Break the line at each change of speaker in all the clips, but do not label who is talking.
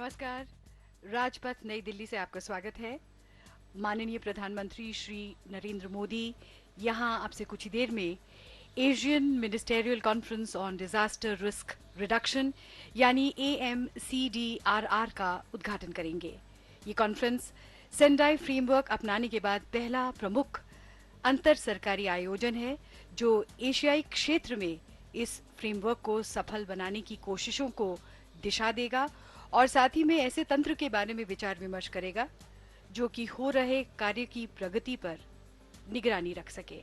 नमस्कार। राजपथ नई दिल्ली से आपका स्वागत है। माननीय प्रधानमंत्री श्री नरेंद्र मोदी यहाँ आपसे कुछ ही देर में Asian ministerial conference on disaster risk reduction यानी AMCDRR का उद्घाटन करेंगे। ये कॉन्फ्रेंस सेंडाई फ्रेमवर्क अपनाने के बाद पहला प्रमुख अंतर सरकारी आयोजन है जो एशियाई क्षेत्र में इस फ्रेमवर्क को सफल बनाने की कोशिशों को दिशा देगा और साथ ही में ऐसे तंत्र के बारे में विचार विमर्श करेगा जो कि हो रहे कार्य की प्रगति पर निगरानी रख सके।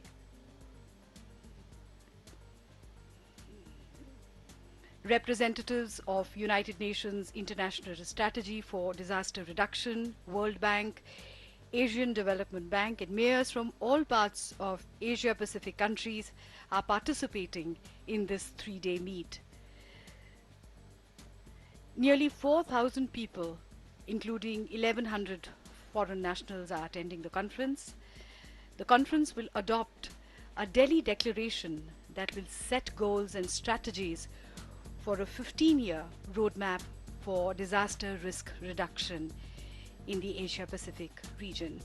Representatives of United Nations International Strategy for Disaster Reduction, World Bank, Asian Development Bank, and mayors from all parts of Asia Pacific countries are participating in this 3-day meet. Nearly 4,000 people, including 1,100 foreign nationals, are attending the conference. The conference will adopt a Delhi declaration that will set goals and strategies for a 15-year roadmap for disaster risk reduction in the Asia-Pacific region.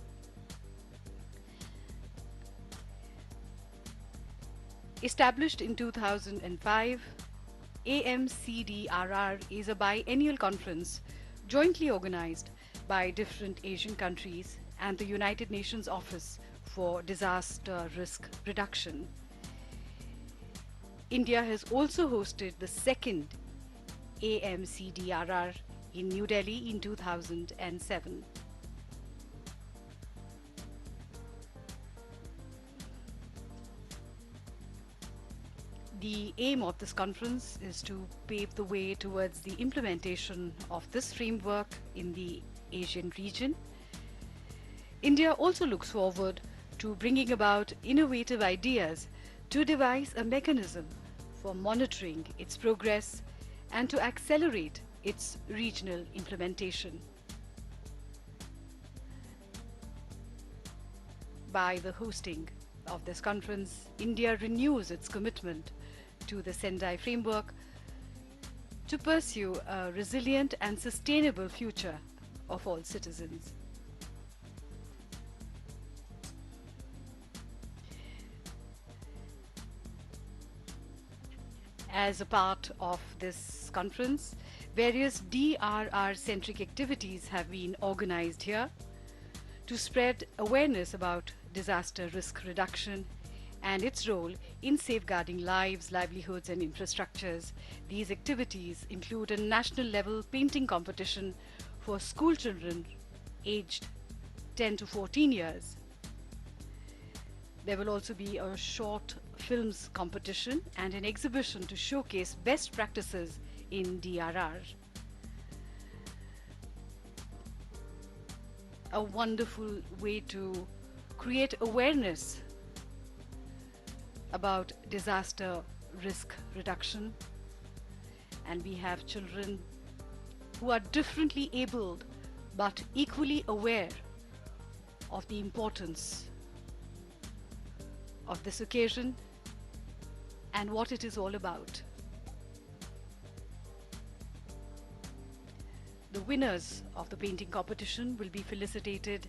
Established in 2005, AMCDRR is a biennial conference jointly organized by different Asian countries and the United Nations Office for Disaster Risk Reduction. India has also hosted the second AMCDRR in New Delhi in 2007. The aim of this conference is to pave the way towards the implementation of this framework in the Asian region. India also looks forward to bringing about innovative ideas to devise a mechanism for monitoring its progress and to accelerate its regional implementation. By the hosting of this conference, India renews its commitment to the Sendai framework to pursue a resilient and sustainable future of all citizens. As a part of this conference, various DRR-centric activities have been organized here to spread awareness about disaster risk reduction and its role in safeguarding lives, livelihoods, and infrastructures. These activities include a national-level painting competition for school children aged 10 to 14 years. There will also be a short films competition and an exhibition to showcase best practices in DRR. A wonderful way to create awareness about disaster risk reduction. And we have children who are differently abled but equally aware of the importance of this occasion and what it is all about. The winners of the painting competition will be felicitated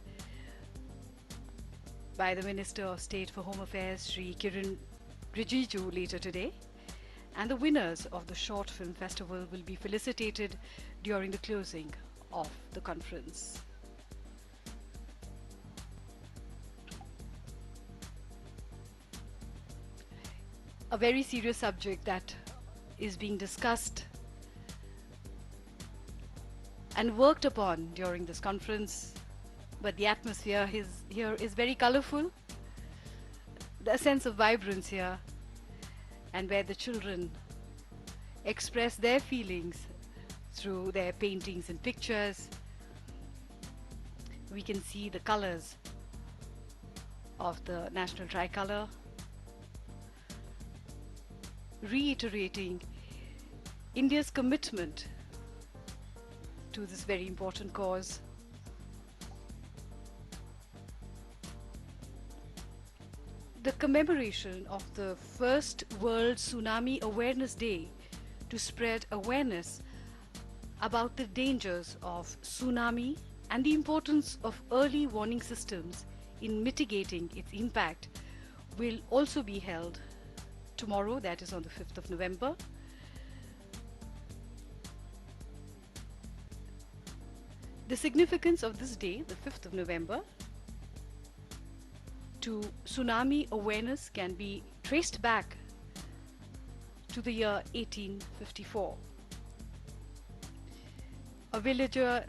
by the Minister of State for Home Affairs, Shri Kiran Rijiju, later today. And the winners of the short film festival will be felicitated during the closing of the conference. A very serious subject that is being discussed and worked upon during this conference, but the atmosphere here is very colorful. There's a sense of vibrance here, and where the children express their feelings through their paintings and pictures. We can see the colors of the national tricolor, reiterating India's commitment to this very important cause. The commemoration of the first World Tsunami Awareness Day to spread awareness about the dangers of tsunami and the importance of early warning systems in mitigating its impact will also be held tomorrow, that is on the 5th of November. The significance of this day, the 5th of November, to tsunami awareness can be traced back to the year 1854. A villager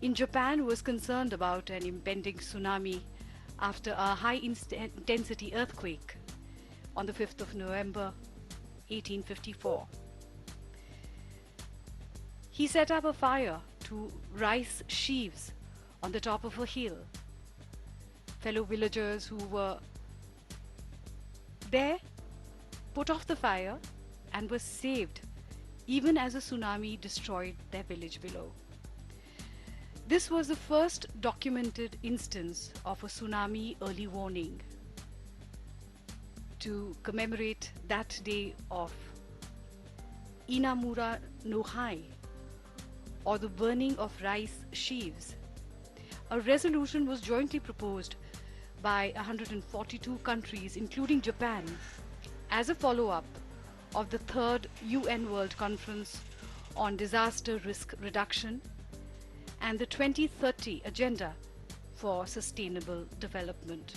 in Japan was concerned about an impending tsunami after a high-intensity earthquake on the 5th of November 1854. He set up a fire to rice sheaves on the top of a hill. Fellow villagers who were there put off the fire and were saved even as a tsunami destroyed their village below. This was the first documented instance of a tsunami early warning. To commemorate that day of Inamura no Hai, or the burning of rice sheaves, a resolution was jointly proposed by 142 countries, including Japan, as a follow-up of the third UN World Conference on Disaster Risk Reduction and the 2030 Agenda for Sustainable Development.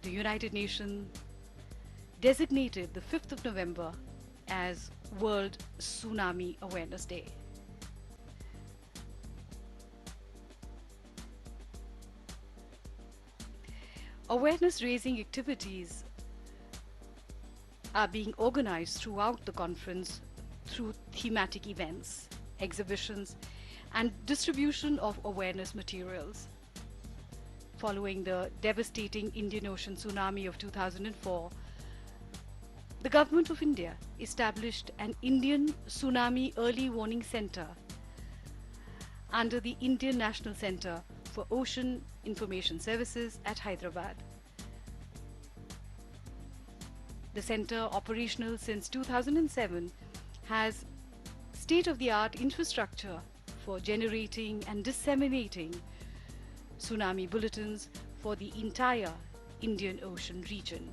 The United Nations designated the 5th of November as World Tsunami Awareness Day. Awareness-raising activities are being organized throughout the conference through thematic events, exhibitions, and distribution of awareness materials. Following the devastating Indian Ocean tsunami of 2004, the Government of India established an Indian Tsunami Early Warning Center under the Indian National Center for Ocean Information Services at Hyderabad. The center, operational since 2007, has state-of-the-art infrastructure for generating and disseminating tsunami bulletins for the entire Indian Ocean region.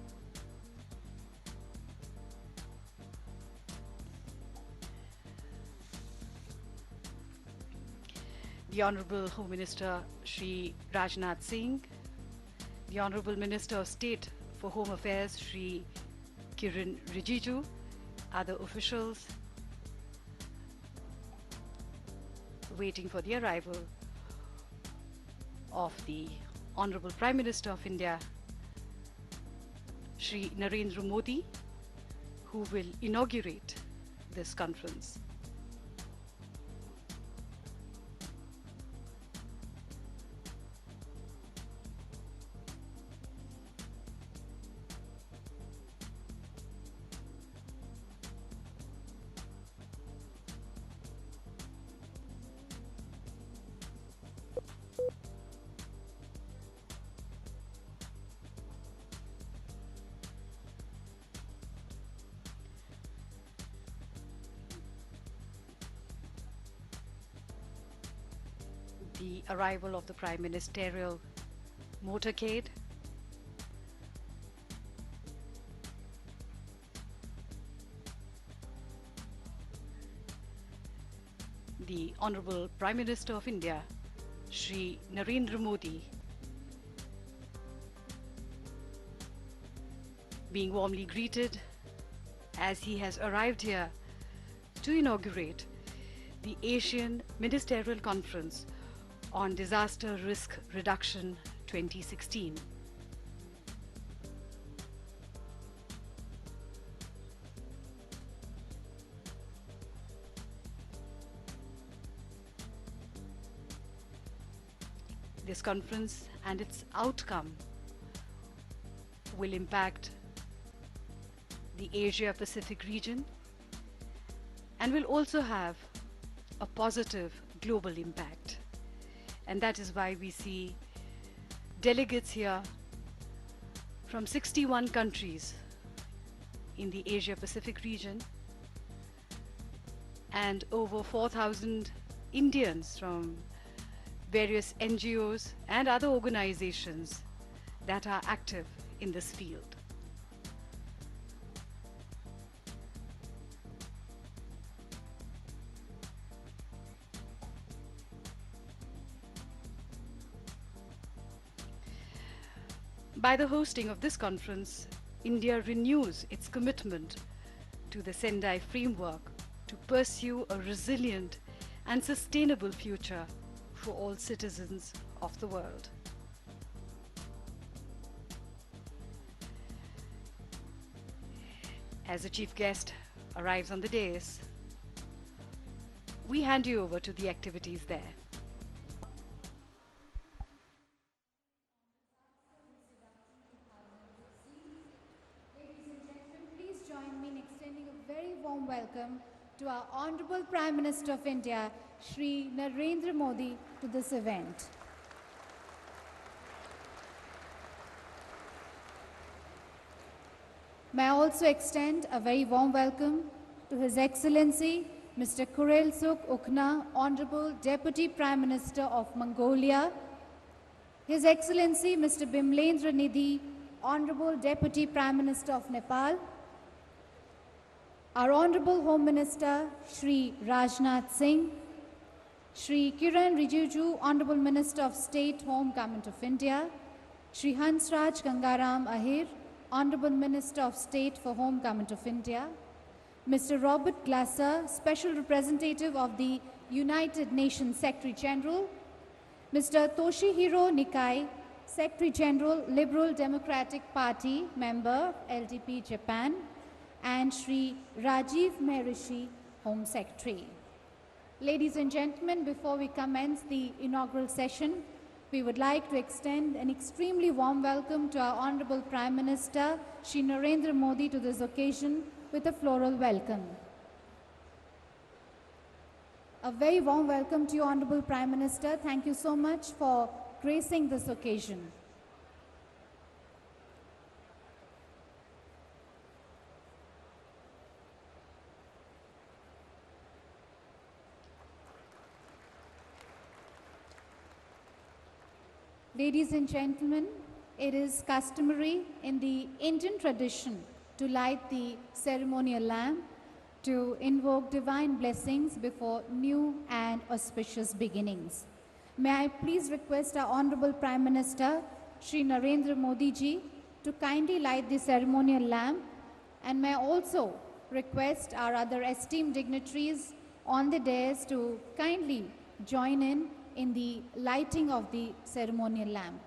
The Honorable Home Minister Shri Rajnath Singh, the Honorable Minister of State for Home Affairs Shri Kiran Rijiju, other officials waiting for the arrival of the Honorable Prime Minister of India Shri Narendra Modi, who will inaugurate this conference. The arrival of the Prime Ministerial motorcade, the Honorable Prime Minister of India Shri Narendra Modi being warmly greeted as he has arrived here to inaugurate the Asian Ministerial Conference on Disaster Risk Reduction 2016. This conference and its outcome will impact the Asia-Pacific region and will also have a positive global impact. And that is why we see delegates here from 61 countries in the Asia-Pacific region and over 4,000 Indians from various NGOs and other organizations that are active in this field. By the hosting of this conference, India renews its commitment to the Sendai framework to pursue a resilient and sustainable future for all citizens of the world. As the chief guest arrives on the dais, we hand you over to the activities there.
Please join me in extending a very warm welcome to our Honorable Prime Minister of India, Shri Narendra Modi, to this event. May I also extend a very warm welcome to His Excellency Mr. Kurelsuk Ukna, Honorable Deputy Prime Minister of Mongolia, His Excellency Mr. Bimlendra Nidhi, Honorable Deputy Prime Minister of Nepal, our Honorable Home Minister Shri Rajnath Singh, Shri Kiran Rijiju, Honorable Minister of State, Home Government of India, Shri Hansraj Gangaram Ahir, Honorable Minister of State for Home Government of India, Mr. Robert Glasser, Special Representative of the United Nations Secretary General, Mr. Toshihiro Nikai, Secretary General, Liberal Democratic Party, member, LDP Japan, and Shri Rajiv Maharishi, Home Secretary. Ladies and gentlemen, before we commence the inaugural session, we would like to extend an extremely warm welcome to our Honorable Prime Minister, Shri Narendra Modi, to this occasion with a floral welcome. A very warm welcome to you, Honorable Prime Minister. Thank you so much for gracing this occasion. Ladies and gentlemen, it is customary in the Indian tradition to light the ceremonial lamp to invoke divine blessings before new and auspicious beginnings. May I please request our Honorable Prime Minister, Shri Narendra Modi ji, to kindly light the ceremonial lamp, and may I also request our other esteemed dignitaries on the dais to kindly join in the lighting of the ceremonial lamp.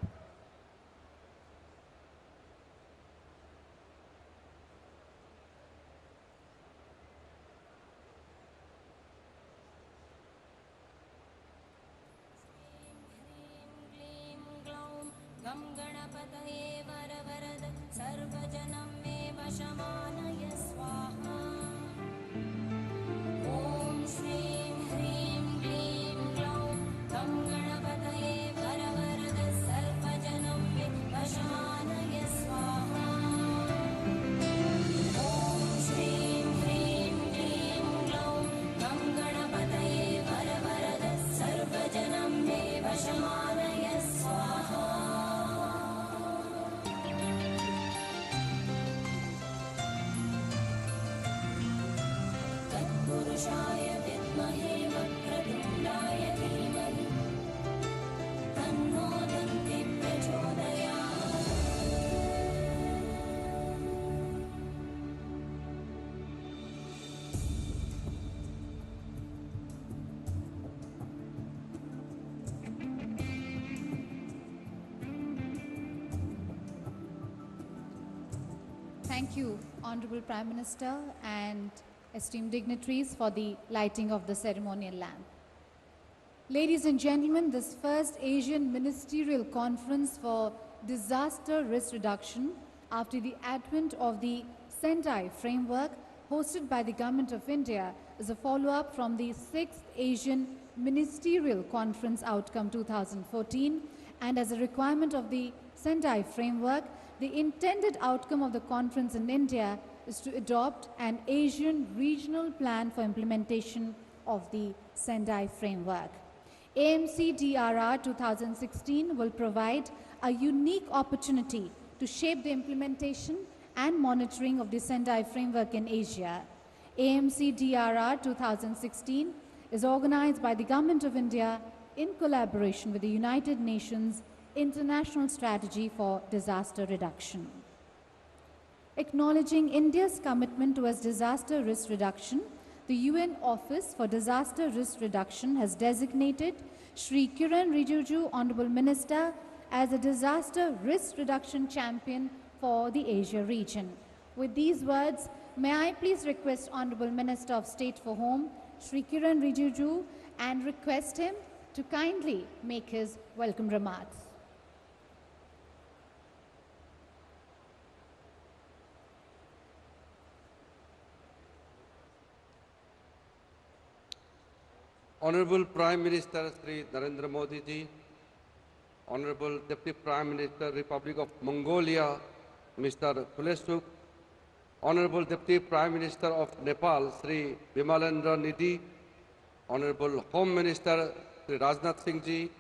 Thank you, Honorable Prime Minister and esteemed dignitaries, for the lighting of the ceremonial lamp. Ladies and gentlemen, this first Asian Ministerial Conference for Disaster Risk Reduction after the advent of the Sendai Framework hosted by the Government of India is a follow-up from the 6th Asian Ministerial Conference Outcome 2014, and as a requirement of the Sendai Framework, the intended outcome of the conference in India is to adopt an Asian regional plan for implementation of the Sendai framework. AMC-DRR 2016 will provide a unique opportunity to shape the implementation and monitoring of the Sendai framework in Asia. AMC-DRR 2016 is organized by the Government of India in collaboration with the United Nations International Strategy for Disaster Reduction. Acknowledging India's commitment towards disaster risk reduction, the UN Office for Disaster Risk Reduction has designated Shri Kiran Rijiju, Honorable Minister, as a disaster risk reduction champion for the Asia region. With these words, may I please request Honorable Minister of State for Home, Shri Kiran Rijiju, and request him to kindly make his welcome remarks.
Honorable Prime Minister Sri Narendra Modi ji, Honorable Deputy Prime Minister Republic of Mongolia Mr. Khulesuk, Honorable Deputy Prime Minister of Nepal Sri Bimalendra Nidhi, Honorable Home Minister Sri Rajnath Singh ji,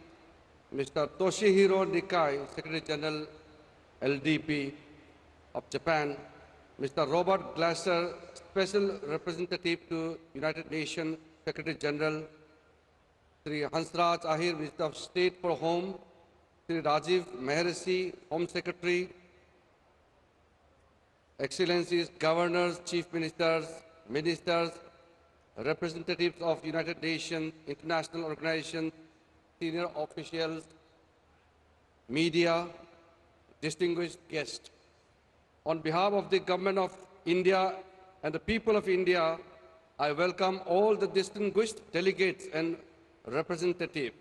Mr. Toshihiro Nikai, Secretary General LDP of Japan, Mr. Robert Glasser, Special Representative to United Nations Secretary General, Sri Hansraj Ahir, Minister of State for Home, Sri Rajiv Mehersi, Home Secretary, Excellencies, Governors, Chief Ministers, Ministers, representatives of United Nations, international organizations, senior officials, media, distinguished guests. On behalf of the Government of India and the people of India, I welcome all the distinguished delegates and representatives.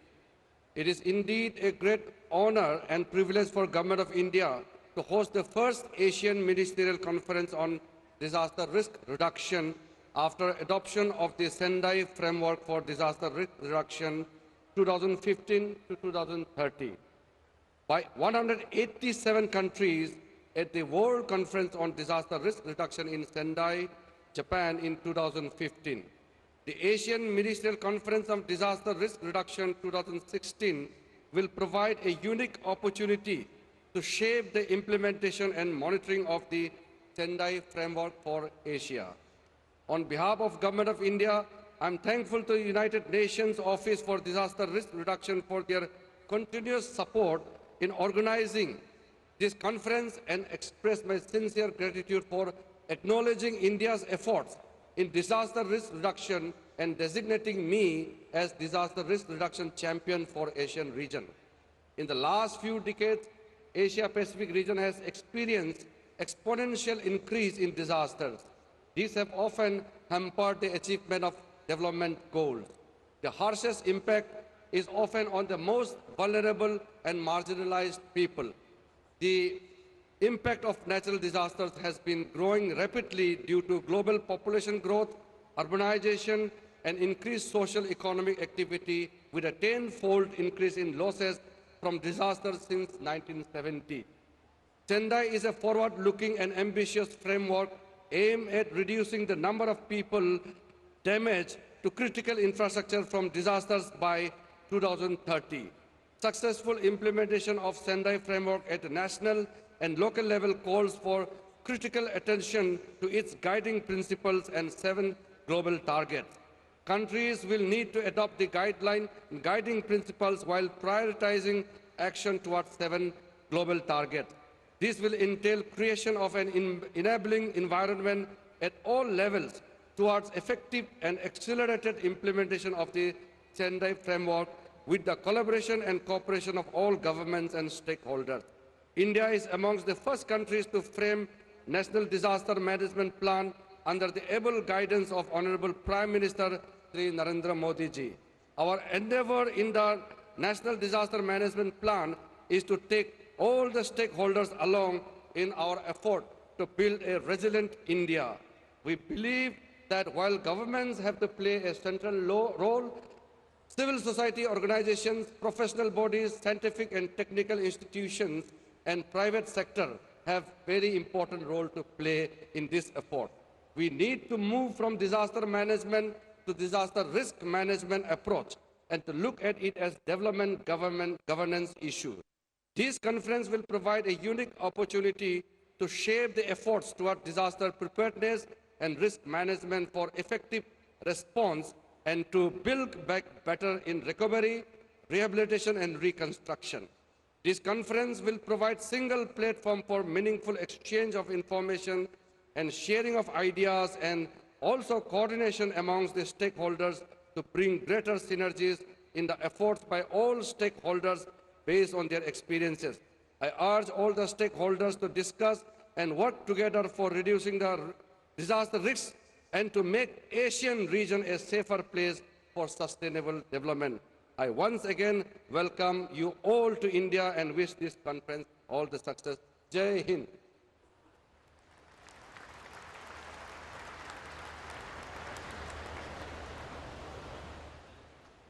It is indeed a great honor and privilege for Government of India to host the first Asian Ministerial Conference on Disaster Risk Reduction after adoption of the Sendai Framework for Disaster Risk Reduction 2015 to 2030 by 187 countries at the World Conference on Disaster Risk Reduction in Sendai, Japan in 2015. The Asian Ministerial Conference on Disaster Risk Reduction 2016 will provide a unique opportunity to shape the implementation and monitoring of the Sendai Framework for Asia. On behalf of Government of India, I am thankful to the United Nations Office for Disaster Risk Reduction for their continuous support in organizing this conference and express my sincere gratitude for acknowledging India's efforts in disaster risk reduction and designating me as disaster risk reduction champion for Asian region. In the last few decades, Asia-Pacific region has experienced exponential increase in disasters. These have often hampered the achievement of development goals. The harshest impact is often on the most vulnerable and marginalized people. The impact of natural disasters has been growing rapidly due to global population growth, urbanization, and increased social economic activity, with a tenfold increase in losses from disasters since 1970. Sendai is a forward-looking and ambitious framework aimed at reducing the number of people damaged to critical infrastructure from disasters by 2030. Successful implementation of Sendai framework at the national and local level calls for critical attention to its guiding principles and 7 global targets. Countries will need to adopt the guiding principles while prioritizing action towards 7 global targets. This will entail creation of an enabling environment at all levels towards effective and accelerated implementation of the Sendai framework with the collaboration and cooperation of all governments and stakeholders. India is amongst the first countries to frame National Disaster Management Plan under the able guidance of Honorable Prime Minister Sri Narendra Modi ji. Our endeavor in the National Disaster Management Plan is to take all the stakeholders along in our effort to build a resilient India. We believe that while governments have to play a central role, civil society organizations, professional bodies, scientific and technical institutions, and private sector have very important role to play in this effort. We need to move from disaster management to disaster risk management approach and to look at it as development governance issue. This conference will provide a unique opportunity to shape the efforts toward disaster preparedness and risk management for effective response and to build back better in recovery, rehabilitation and reconstruction. This conference will provide single platform for meaningful exchange of information and sharing of ideas and also coordination amongst the stakeholders to bring greater synergies in the efforts by all stakeholders based on their experiences. I urge all the stakeholders to discuss and work together for reducing the disaster risks and to make Asian region a safer place for sustainable development. I once again welcome you all to India and wish this conference all the success. Jai Hind.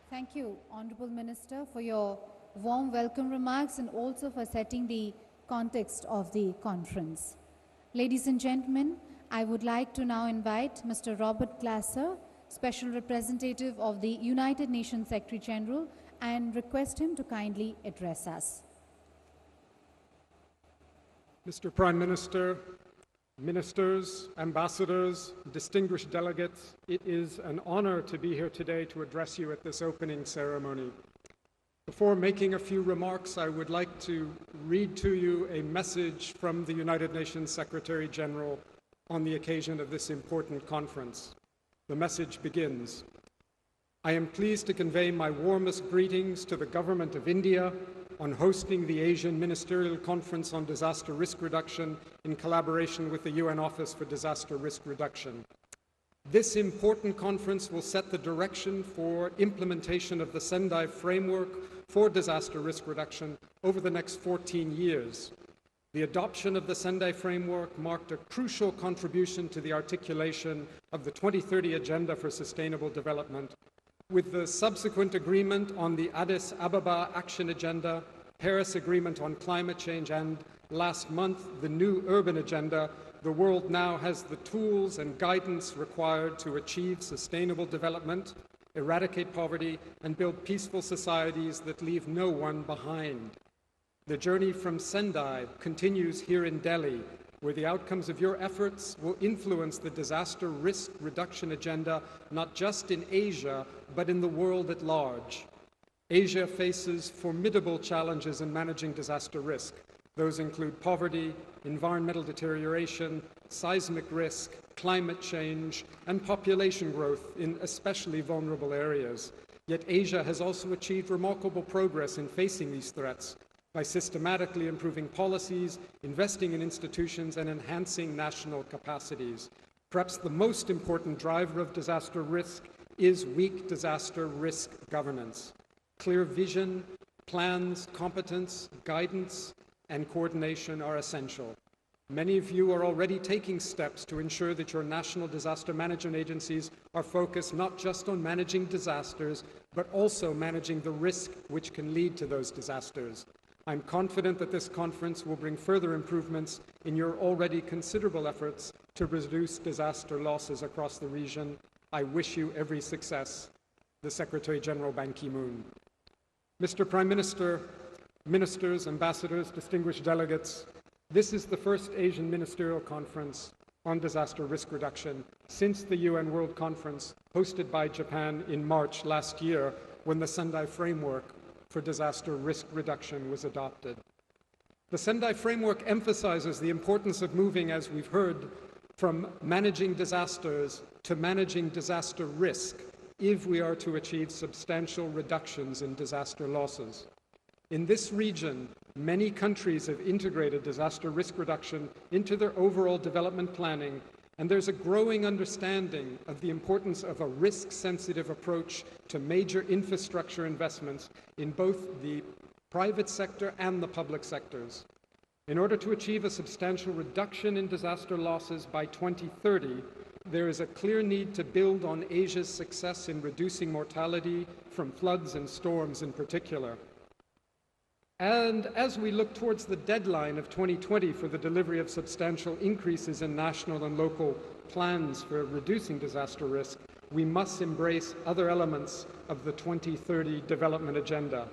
Thank you, Honorable Minister, for your warm welcome remarks and also for setting the context of the conference. Ladies and gentlemen, I would like to now invite Mr. Robert Glasser, Special Representative of the United Nations Secretary General, and request him to kindly address us.
Mr. Prime Minister, ministers, ambassadors, distinguished delegates, it is an honor to be here today to address you at this opening ceremony. Before making a few remarks, I would like to read to you a message from the United Nations Secretary General on the occasion of this important conference. The message begins, I am pleased to convey my warmest greetings to the Government of India on hosting the Asian Ministerial Conference on Disaster Risk Reduction in collaboration with the UN Office for Disaster Risk Reduction. This important conference will set the direction for implementation of the Sendai Framework for Disaster Risk Reduction over the next 14 years. The adoption of the Sendai Framework marked a crucial contribution to the articulation of the 2030 Agenda for Sustainable Development, with the subsequent agreement on the Addis Ababa Action Agenda, Paris Agreement on Climate Change, and last month, the new Urban Agenda. The world now has the tools and guidance required to achieve sustainable development, eradicate poverty, and build peaceful societies that leave no one behind. The journey from Sendai continues here in Delhi, where the outcomes of your efforts will influence the disaster risk reduction agenda, not just in Asia, but in the world at large. Asia faces formidable challenges in managing disaster risk. Those include poverty, environmental deterioration, seismic risk, climate change, and population growth in especially vulnerable areas. Yet Asia has also achieved remarkable progress in facing these threats by systematically improving policies, investing in institutions, and enhancing national capacities. Perhaps the most important driver of disaster risk is weak disaster risk governance. Clear vision, plans, competence, guidance, and coordination are essential. Many of you are already taking steps to ensure that your national disaster management agencies are focused not just on managing disasters, but also managing the risk which can lead to those disasters. I'm confident that this conference will bring further improvements in your already considerable efforts to reduce disaster losses across the region. I wish you every success. The Secretary General Ban Ki-moon. Mr. Prime Minister, ministers, ambassadors, distinguished delegates, this is the first Asian Ministerial Conference on Disaster Risk Reduction since the UN World Conference hosted by Japan in March last year, when the Sendai Framework for Disaster Risk Reduction was adopted. The Sendai Framework emphasizes the importance of moving, as we've heard, from managing disasters to managing disaster risk if we are to achieve substantial reductions in disaster losses. In this region, many countries have integrated disaster risk reduction into their overall development planning, and there's a growing understanding of the importance of a risk-sensitive approach to major infrastructure investments in both the private sector and the public sectors. In order to achieve a substantial reduction in disaster losses by 2030, there is a clear need to build on Asia's success in reducing mortality from floods and storms in particular. And as we look towards the deadline of 2020 for the delivery of substantial increases in national and local plans for reducing disaster risk, we must embrace other elements of the 2030 development agenda.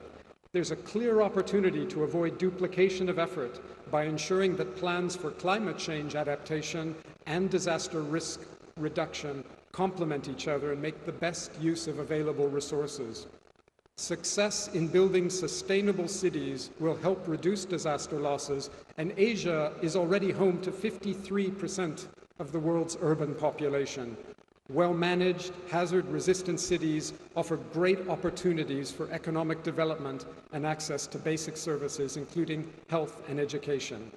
There's a clear opportunity to avoid duplication of effort by ensuring that plans for climate change adaptation and disaster risk reduction complement each other and make the best use of available resources. Success in building sustainable cities will help reduce disaster losses, and Asia is already home to 53% of the world's urban population. Well-managed, hazard-resistant cities offer great opportunities for economic development and access to basic services, including health and education.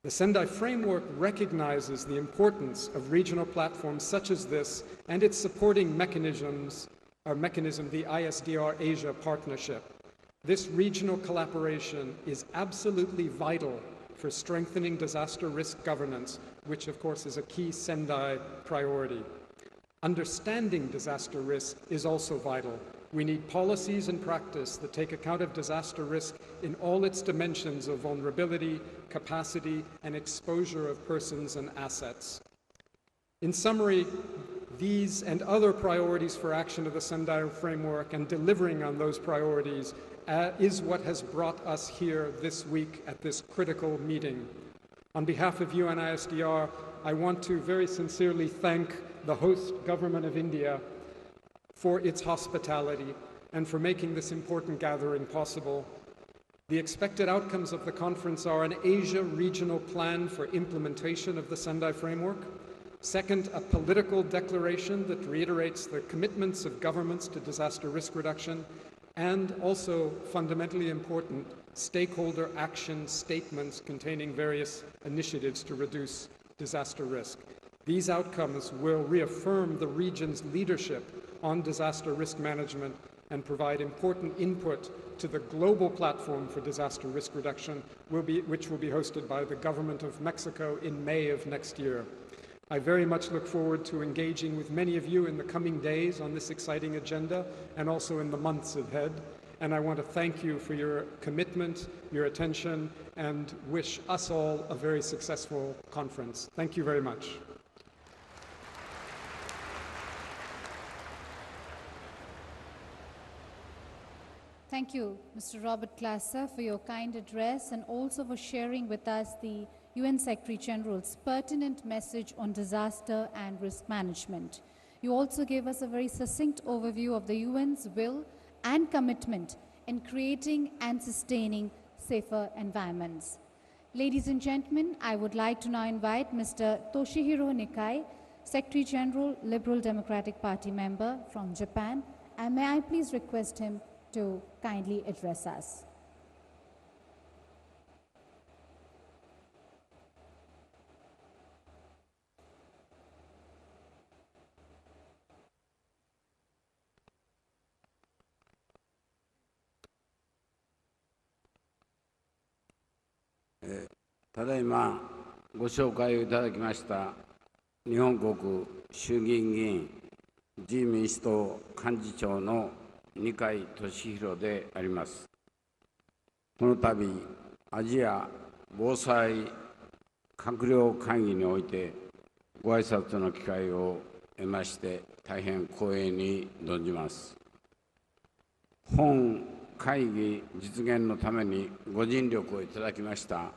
The Sendai Framework recognizes the importance of regional platforms such as this and its supporting mechanism, the ISDR Asia Partnership. This regional collaboration is absolutely vital for strengthening disaster risk governance, which of course is a key Sendai priority. Understanding disaster risk is also vital. We need policies and practice that take account of disaster risk in all its dimensions of vulnerability, capacity, and exposure of persons and assets. In summary, these and other priorities for action of the Sendai Framework and delivering on those priorities is what has brought us here this week at this critical meeting. On behalf of UNISDR, I want to very sincerely thank the host government of India for its hospitality and for making this important gathering possible. The expected outcomes of the conference are an Asia regional plan for implementation of the Sendai Framework. Second, a political declaration that reiterates the commitments of governments to disaster risk reduction, and also, fundamentally important, stakeholder action statements containing various initiatives to reduce disaster risk. These outcomes will reaffirm the region's leadership on disaster risk management and provide important input to the global platform for disaster risk reduction, which will be hosted by the government of Mexico in May of next year. I very much look forward to engaging with many of you in the coming days on this exciting agenda and also in the months ahead. And I want to thank you for your commitment, your attention, and wish us all a very successful conference. Thank you very much.
Thank you, Mr. Robert Glasser, for your kind address and also for sharing with us the UN Secretary General's pertinent message on disaster and risk management. You also gave us a very succinct overview of the UN's will and commitment in creating and sustaining safer environments. Ladies and gentlemen, I would like to now invite Mr. Toshihiro Nikai, Secretary General, Liberal Democratic Party member from Japan, and may I please request him to kindly address us.
ただいまご紹介をいただきました日本国衆議院議員自由民主党幹事長の二階俊博であります。この度アジア防災閣僚会議においてご挨拶の機会を得まして大変光栄に存じます。本会議実現のためにご尽力をいただきました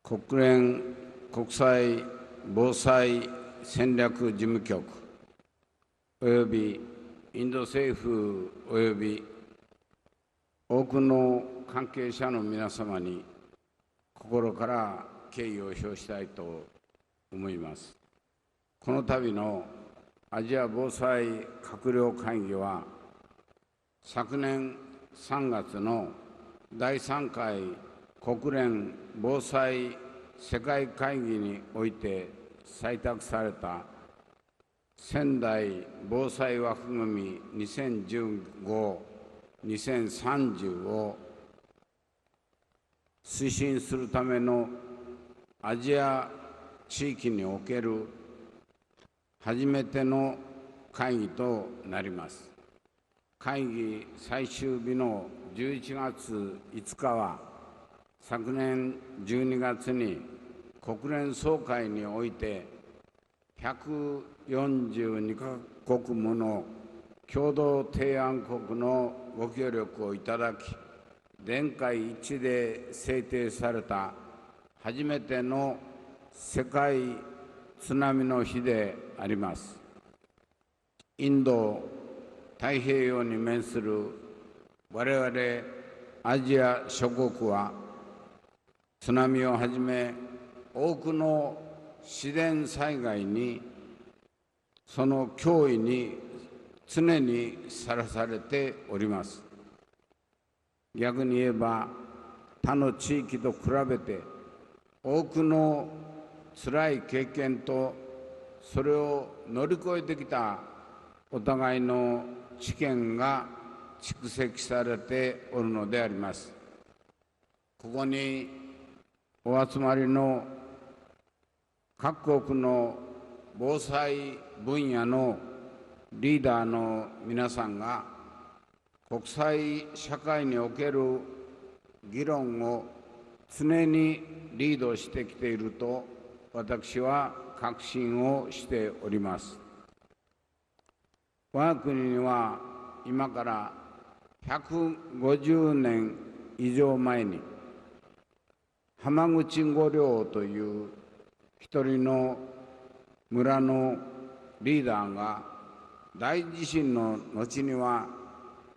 国連国際防災戦略事務局およびインド政府および多くの関係者の皆様に心から敬意を表したいと思います。この度のアジア防災閣僚会議は昨年3月の第3回国連防災世界会議において採択された仙台防災枠組み2015-2030を推進するためのアジア地域における初めての会議となります。会議最終日の11月5日は、昨年12月に国連総会において142カ国もの共同提案国のご協力をいただき、全会一致で制定された初めての世界津波の日であります。インド太平洋に面する我々アジア諸国は、津波をはじめ多くの自然災害に、その脅威に常にさらされております。逆に言えば、他の地域と比べて多くのつらい経験と、それを乗り越えてきたお互いの知見が蓄積されておるのであります。ここにお集まりの各国の防災分野のリーダーの皆さんが、国際社会における議論を常にリードしてきていると私は確信をしております。我が国には今から150年以上前に、浜口五稜という一人の村のリーダーが、大地震の後には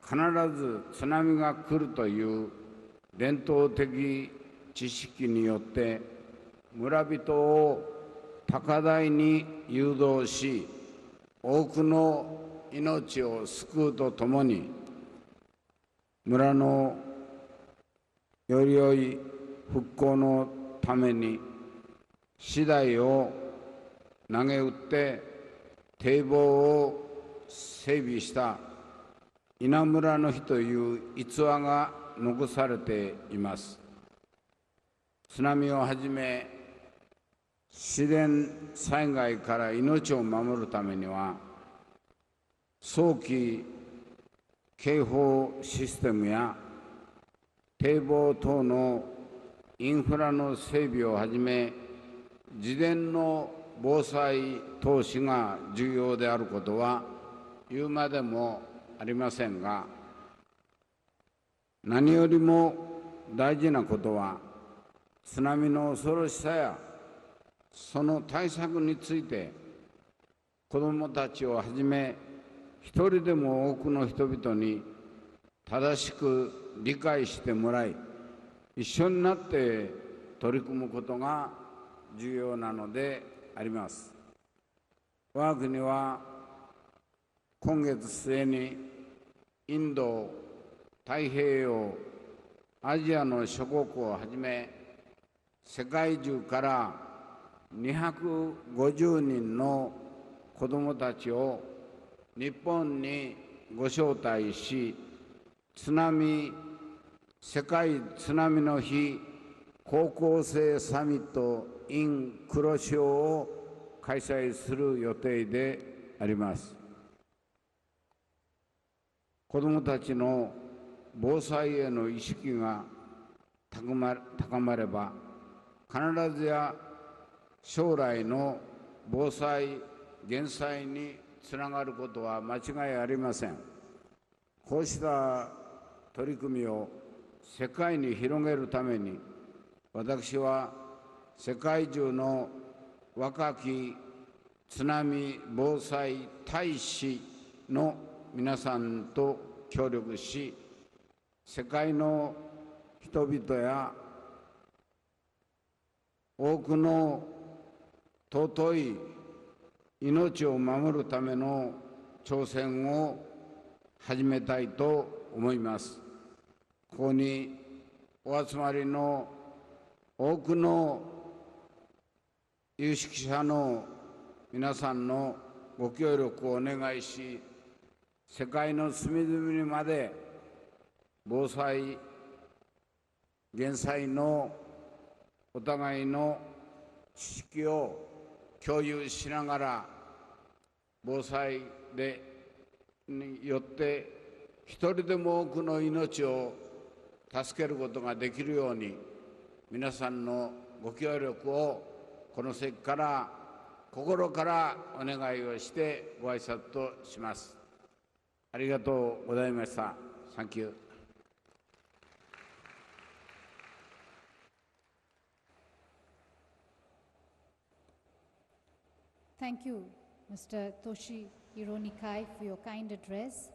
必ず津波が来るという伝統的知識によって村人を高台に誘導し、多くの命を救うとともに、村のより良い復興のために資材を投げ打って堤防を整備した稲むらの日という逸話が残されています。津波をはじめ自然災害から命を守るためには、早期警報システムや堤防等のインフラの整備をはじめ、事前の防災投資が重要であることは言うまでもありませんが、何よりも大事なことは、津波の恐ろしさやその対策について、子どもたちをはじめ一人でも多くの人々に正しく理解してもらい、一緒になって取り組むことが重要なのであります。我が国は今月末にインド太平洋アジアの諸国をはじめ、世界中から250人の子どもたちを日本にご招待し、世界津波の日高校生サミット in 黒潮を開催する予定であります。子どもたちの防災への意識が高まれば、必ずや将来の防災・減災につながることは間違いありません。こうした取り組みを世界に広げるために、私は世界中の若き津波防災大使の皆さんと協力し、世界の人々や多くの尊い命を守るための挑戦を始めたいと思います。ここにお集まりの多くの有識者の皆さんのご協力をお願いし、世界の隅々にまで防災・減災のお互いの知識を共有しながら、防災によって一人でも多くの命を助けることができるように、皆さんのご協力をこの席から心からお願いをしてご挨拶とします。ありがとうございました。Thank you.
Thank you, Mr. Toshihiro Nikai, for your kind address.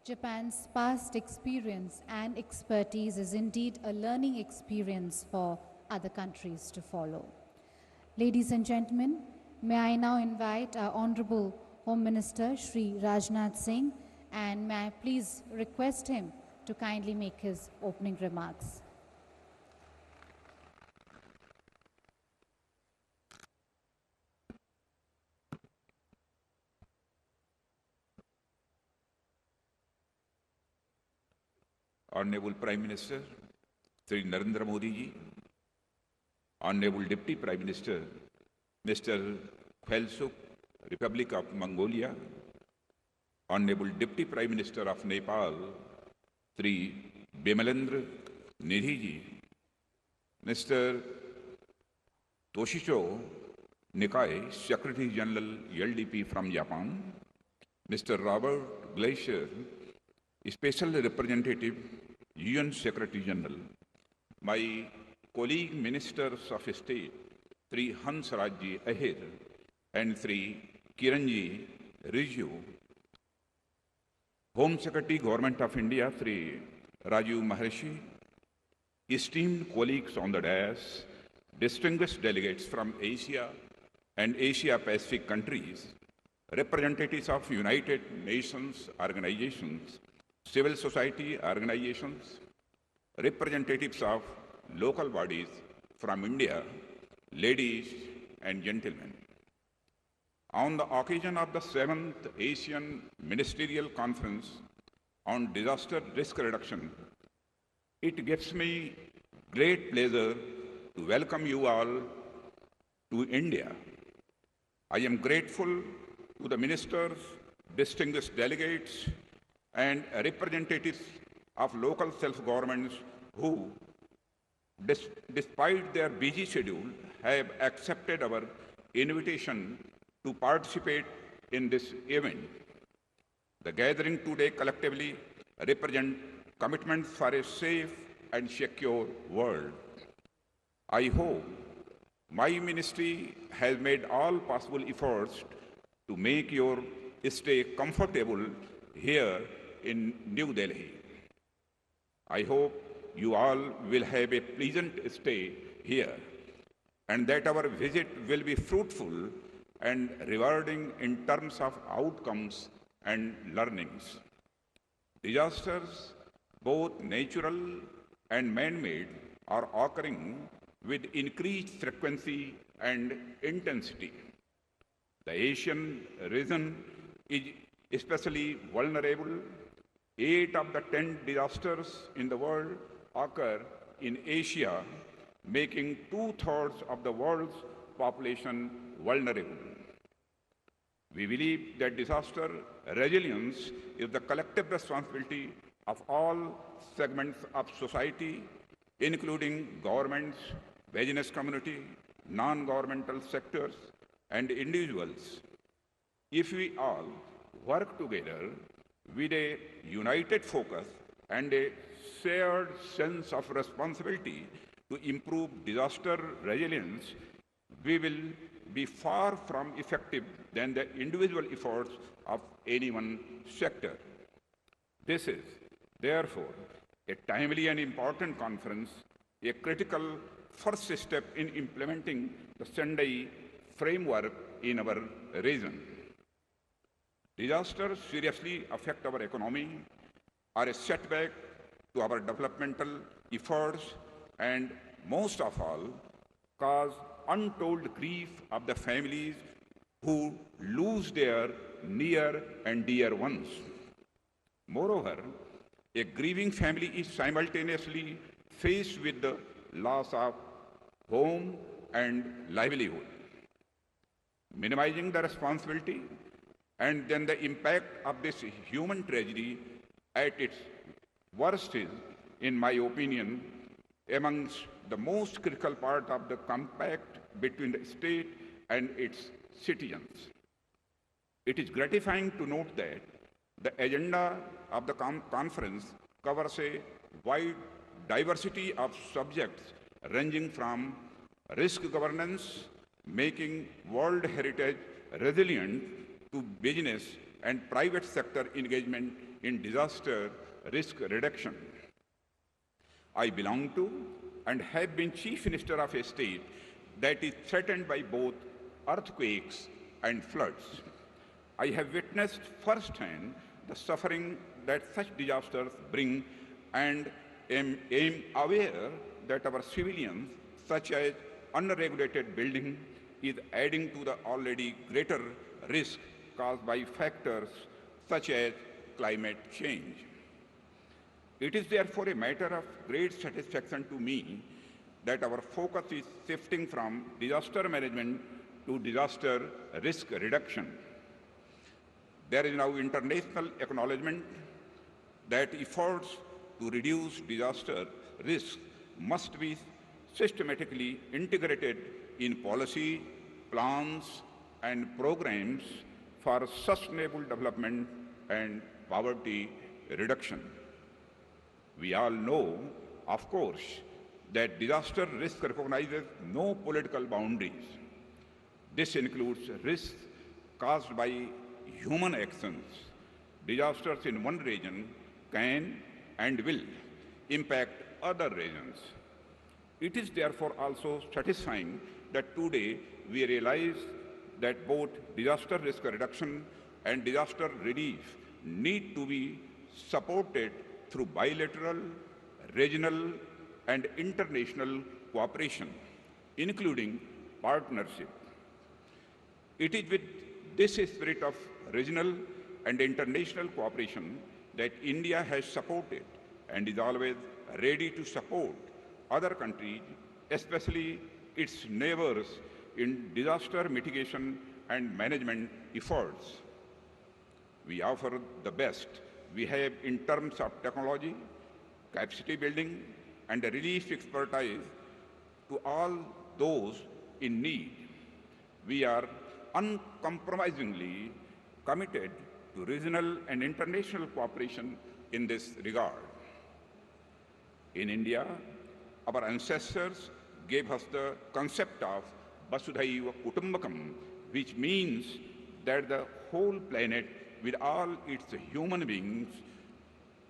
Japan's past experience and expertise is indeed a learning experience for other countries to follow. Ladies and gentlemen, may I now invite our Honorable Home Minister, Shri Rajnath Singh, and may I please request him to kindly make his opening remarks.
Honorable Prime Minister, Sri Narendra Modi ji, Honorable Deputy Prime Minister, Mr. Khwelsuk, Republic of Mongolia, Honorable Deputy Prime Minister of Nepal, Sri Bimalendra Nidhi ji, Mr. Toshihiro Nikai, Secretary General LDP from Japan, Mr. Robert Glacier, Special Representative, UN Secretary General, my colleague Ministers of State, Sri Hansraj Ahir and Sri Kiranji Rijju, Home Secretary, Government of India, Sri Raju Maharshi, esteemed colleagues on the dais, distinguished delegates from Asia and Asia-Pacific countries, representatives of United Nations organizations, civil society organizations, representatives of local bodies from India, ladies and gentlemen. On the occasion of the 7th Asian Ministerial Conference on Disaster Risk Reduction, it gives me great pleasure to welcome you all to India. I am grateful to the ministers, distinguished delegates, and representatives of local self-governments who, despite their busy schedule, have accepted our invitation to participate in this event. The gathering today collectively represents commitments for a safe and secure world. I hope my ministry has made all possible efforts to make your stay comfortable here in New Delhi. I hope you all will have a pleasant stay here and that our visit will be fruitful and rewarding in terms of outcomes and learnings. Disasters, both natural and man-made, are occurring with increased frequency and intensity. The Asian region is especially vulnerable. 8 of the 10 disasters in the world occur in Asia, making 2/3 of the world's population vulnerable. We believe that disaster resilience is the collective responsibility of all segments of society, including governments, business community, non-governmental sectors, and individuals. If we all work together with a united focus and a shared sense of responsibility to improve disaster resilience, we will be far from effective than the individual efforts of any one sector. This is, therefore, a timely and important conference, a critical first step in implementing the Sendai framework in our region. Disasters seriously affect our economy, are a setback to our developmental efforts, and most of all, cause untold grief of the families who lose their near and dear ones. Moreover, a grieving family is simultaneously faced with the loss of home and livelihood. Minimizing the responsibility and then the impact of this human tragedy at its worst is in my opinion, amongst the most critical part of the compact between the state and its citizens. It is gratifying to note that the agenda of the conference covers a wide diversity of subjects ranging from risk governance, making world heritage resilient, to business and private sector engagement in disaster risk reduction. I belong to and have been Chief Minister of a state that is threatened by both earthquakes and floods. I have witnessed firsthand the suffering that such disasters bring and am aware that our civilians, such as unregulated building, is adding to the already greater risk caused by factors such as climate change. It is therefore a matter of great satisfaction to me that our focus is shifting from disaster management to disaster risk reduction. There is now international acknowledgement that efforts to reduce disaster risk must be systematically integrated in policy, plans, and programs for sustainable development and poverty reduction. We all know, of course, that disaster risk recognizes no political boundaries. This includes risks caused by human actions. Disasters in one region can and will impact other regions. It is therefore also satisfying that today we realize that both disaster risk reduction and disaster relief need to be supported through bilateral, regional, and international cooperation, including partnership. It is with this spirit of regional and international cooperation that India has supported and is always ready to support other countries, especially its neighbors, in disaster mitigation and management efforts. We offer the best we have in terms of technology, capacity building, and relief expertise to all those in need. We are uncompromisingly committed to regional and international cooperation in this regard. In India, our ancestors gave us the concept of Vasudhaiva Kutumbakam, which means that the whole planet with all its human beings,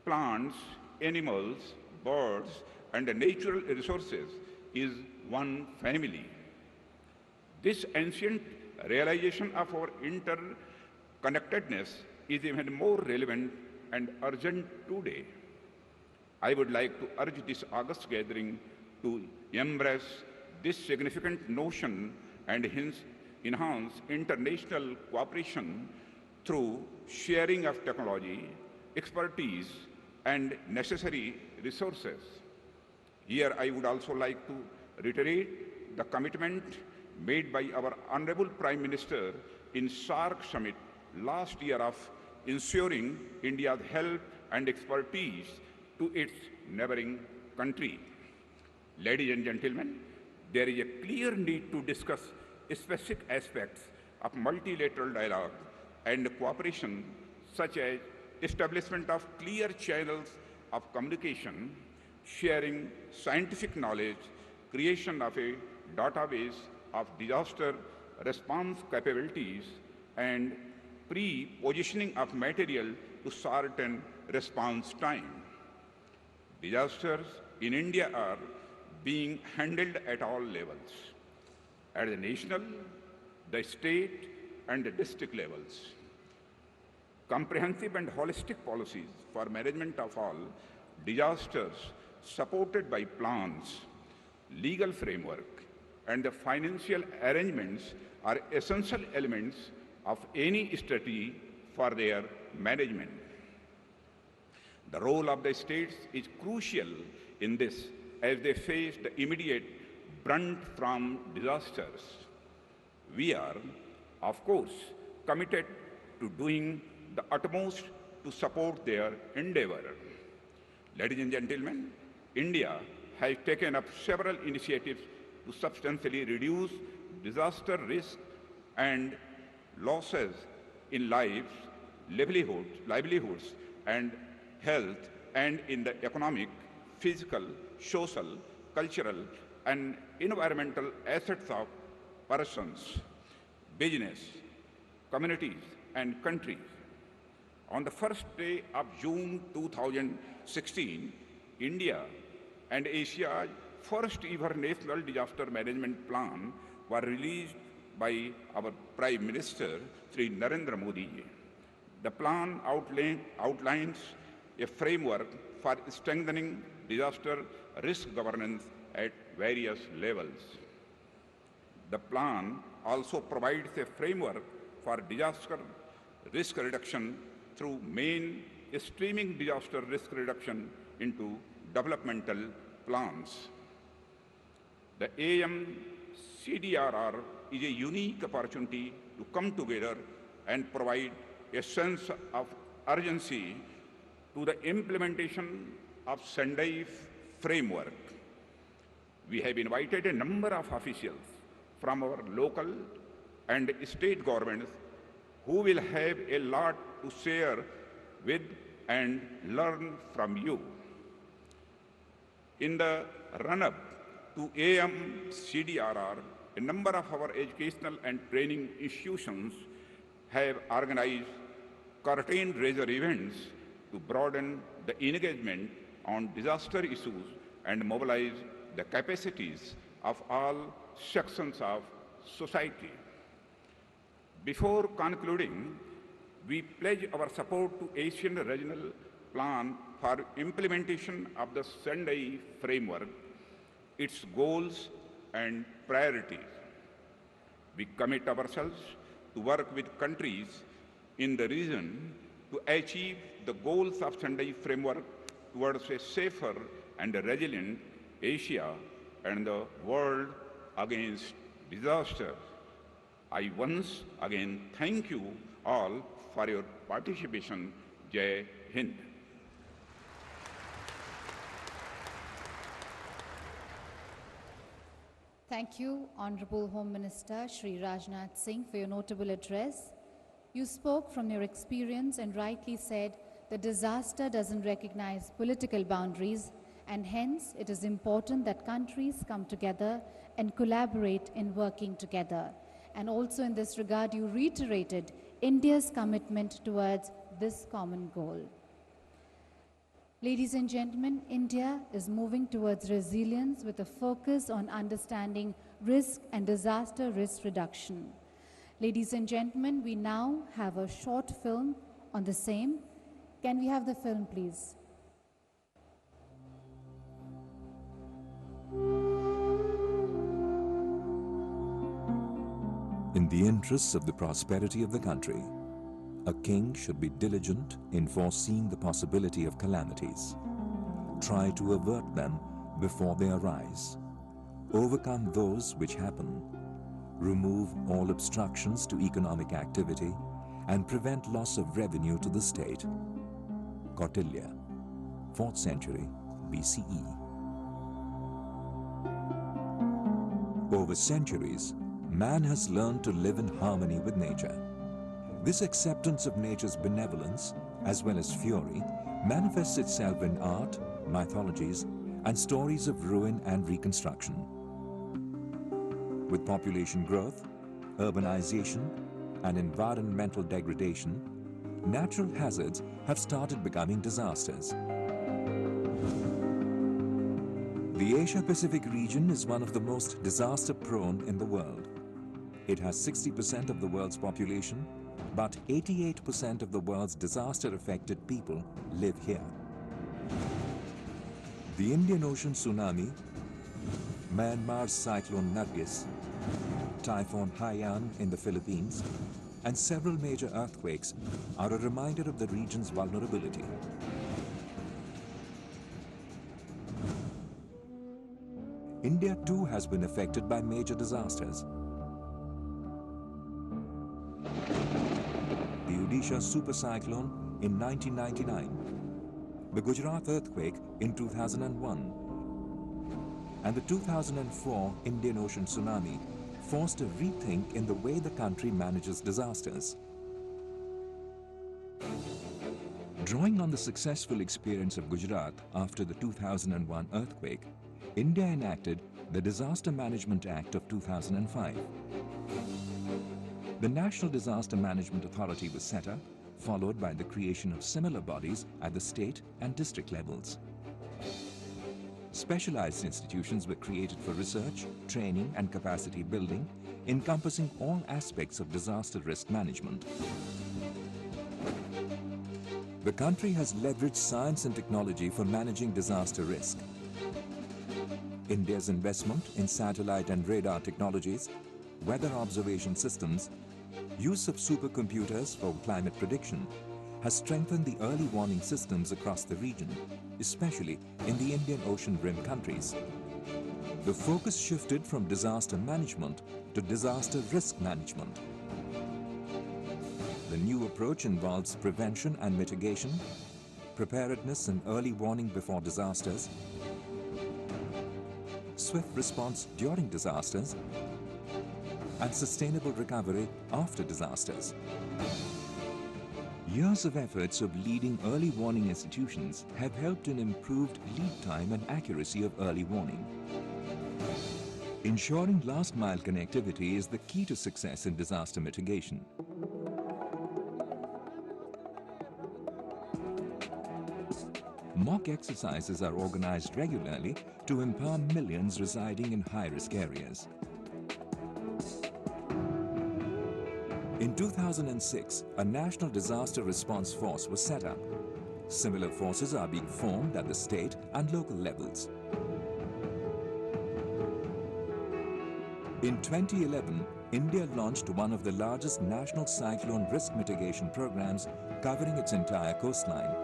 plants, animals, birds, and natural resources is one family. This ancient realization of our interconnectedness is even more relevant and urgent today. I would like to urge this August gathering to embrace this significant notion and hence enhance international cooperation through sharing of technology, expertise, and necessary resources. Here I would also like to reiterate the commitment made by our Honorable Prime Minister in SAARC Summit last year of ensuring India's help and expertise to its neighboring country. Ladies and gentlemen, there is a clear need to discuss specific aspects of multilateral dialogue and cooperation, such as establishment of clear channels of communication, sharing scientific knowledge, creation of a database of disaster response capabilities, and pre-positioning of material to shorten response time. Disasters in India are being handled at all levels, at the national, the state, and the district levels. Comprehensive and holistic policies for management of all disasters, supported by plans, legal framework, and the financial arrangements are essential elements of any strategy for their management. The role of the states is crucial in this, as they face the immediate brunt from disasters. We are, of course, committed to doing the utmost to support their endeavor. Ladies and gentlemen, India has taken up several initiatives to substantially reduce disaster risk and losses in lives, livelihoods, and health, and in the economic, physical, social, cultural, and environmental assets of persons, business, communities, and countries. On the first day of June 2016, India and Asia's first ever National Disaster Management Plan were released by our Prime Minister, Sri Narendra Modi. The plan outlines a framework for strengthening disaster risk governance at various levels. The plan also provides a framework for disaster risk reduction through streaming disaster risk reduction into developmental plans. The AMCDRR is a unique opportunity to come together and provide a sense of urgency to the implementation of Sendai framework. We have invited a number of officials from our local and state governments who will have a lot to share with and learn from you. In the run-up to AMCDRR, a number of our educational and training institutions have organized curtain raiser events to broaden the engagement on disaster issues and mobilize the capacities of all sections of society. Before concluding, we pledge our support to Asian Regional Plan for implementation of the Sendai framework, its goals and priorities. We commit ourselves to work with countries in the region to achieve the goals of Sendai framework towards a safer and resilient Asia and the world against disaster. I once again thank you all for your participation. Jai Hind.
Thank you, Honorable Home Minister Shri Rajnath Singh, for your notable address. You spoke from your experience and rightly said that disaster doesn't recognize political boundaries, and hence it is important that countries come together and collaborate in working together. And also in this regard, you reiterated India's commitment towards this common goal. Ladies and gentlemen, India is moving towards resilience with a focus on understanding risk and disaster risk reduction. Ladies and gentlemen, we now have a short film on the same. Can we have the film, please?
In the interests of the prosperity of the country, a king should be diligent in foreseeing the possibility of calamities. Try to avert them before they arise. Overcome those which happen. Remove all obstructions to economic activity and prevent loss of revenue to the state. Kautilya, 4th century BCE. Over centuries, man has learned to live in harmony with nature. This acceptance of nature's benevolence, as well as fury, manifests itself in art, mythologies, and stories of ruin and reconstruction. With population growth, urbanization, and environmental degradation, natural hazards have started becoming disasters. The Asia-Pacific region is one of the most disaster-prone in the world. It has 60% of the world's population, but 88% of the world's disaster-affected people live here. The Indian Ocean tsunami, Myanmar's cyclone Nargis, Typhoon Haiyan in the Philippines, and several major earthquakes are a reminder of the region's vulnerability. India too has been affected by major disasters. The Odisha supercyclone in 1999 the Gujarat earthquake in 2001, and the 2004 Indian Ocean tsunami forced a rethink in the way the country manages disasters. Drawing on the successful experience of Gujarat after the 2001 earthquake, India enacted the Disaster Management Act of 2005. The National Disaster Management Authority was set up, followed by the creation of similar bodies at the state and district levels. Specialized institutions were created for research, training and capacity building, encompassing all aspects of disaster risk management. The country has leveraged science and technology for managing disaster risk. India's investment in satellite and radar technologies, weather observation systems, use of supercomputers for climate prediction has strengthened the early warning systems across the region, especially in the Indian Ocean Rim countries. The focus shifted from disaster management to disaster risk management. The new approach involves prevention and mitigation, preparedness and early warning before disasters, swift response during disasters, and sustainable recovery after disasters. Years of efforts of leading early warning institutions have helped in improved lead time and accuracy of early warning. Ensuring last-mile connectivity is the key to success in disaster mitigation. Mock exercises are organized regularly to empower millions residing in high-risk areas. In 2006, a National Disaster Response Force was set up. Similar forces are being formed at the state and local levels. In 2011, India launched one of the largest national cyclone risk mitigation programs covering its entire coastline.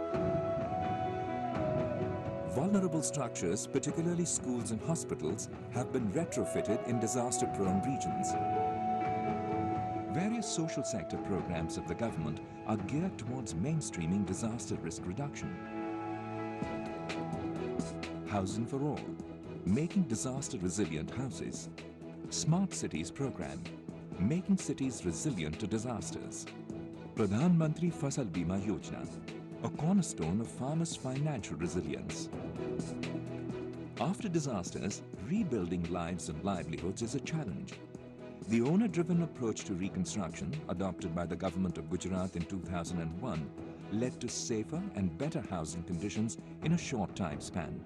Vulnerable structures, particularly schools and hospitals, have been retrofitted in disaster-prone regions. Various social sector programs of the government are geared towards mainstreaming disaster risk reduction. Housing for All, making disaster-resilient houses. Smart Cities program, making cities resilient to disasters. Pradhan Mantri Fasal Bima Yojana, a cornerstone of farmers' financial resilience. After disasters, rebuilding lives and livelihoods is a challenge. The owner-driven approach to reconstruction, adopted by the government of Gujarat in 2001, led to safer and better housing conditions in a short time span.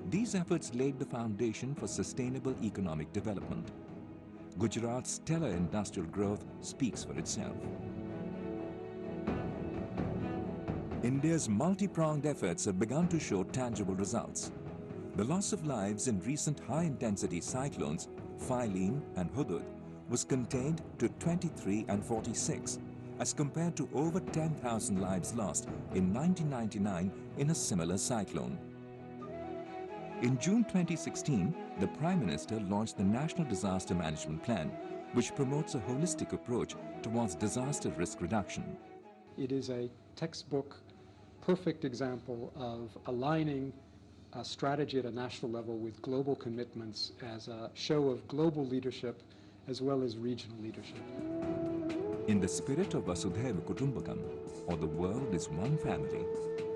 These efforts laid the foundation for sustainable economic development. Gujarat's stellar industrial growth speaks for itself. India's multi-pronged efforts have begun to show tangible results. The loss of lives in recent high-intensity cyclones, Phylline and Hudud, was contained to 23 and 46, as compared to over 10,000 lives lost in 1999 in a similar cyclone. In June 2016, the Prime Minister launched the National Disaster Management Plan, which promotes a holistic approach towards disaster risk reduction.
It is a textbook, perfect example of aligning a strategy at a national level with global commitments as a show of global leadership as well as regional leadership.
In the spirit of Vasudhaiva Kutumbakam, or the world is one family,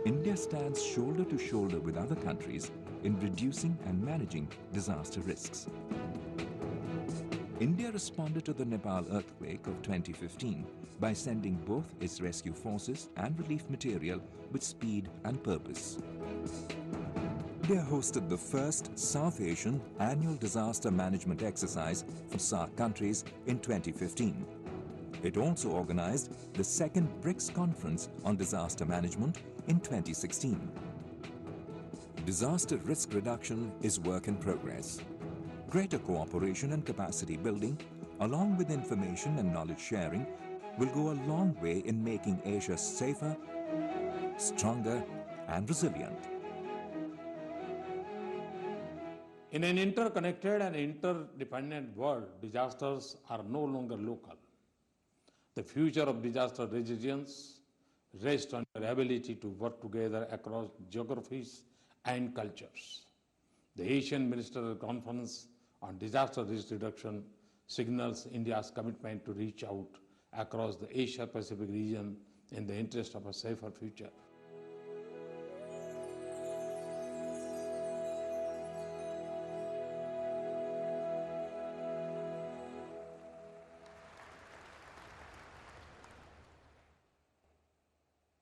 India stands shoulder to shoulder with other countries in reducing and managing disaster risks. India responded to the Nepal earthquake of 2015 by sending both its rescue forces and relief material with speed and purpose. India hosted the first South Asian annual disaster management exercise for SAARC countries in 2015. It also organized the second BRICS conference on disaster management in 2016. Disaster risk reduction is work in progress. Greater cooperation and capacity building, along with information and knowledge sharing, will go a long way in making Asia safer, stronger, and resilient.
In an interconnected and interdependent world, disasters are no longer local. The future of disaster resilience rests on your ability to work together across geographies and cultures. The Asian Ministerial Conference on Disaster Risk Reduction signals India's commitment to reach out across the Asia-Pacific region in the interest of a safer future.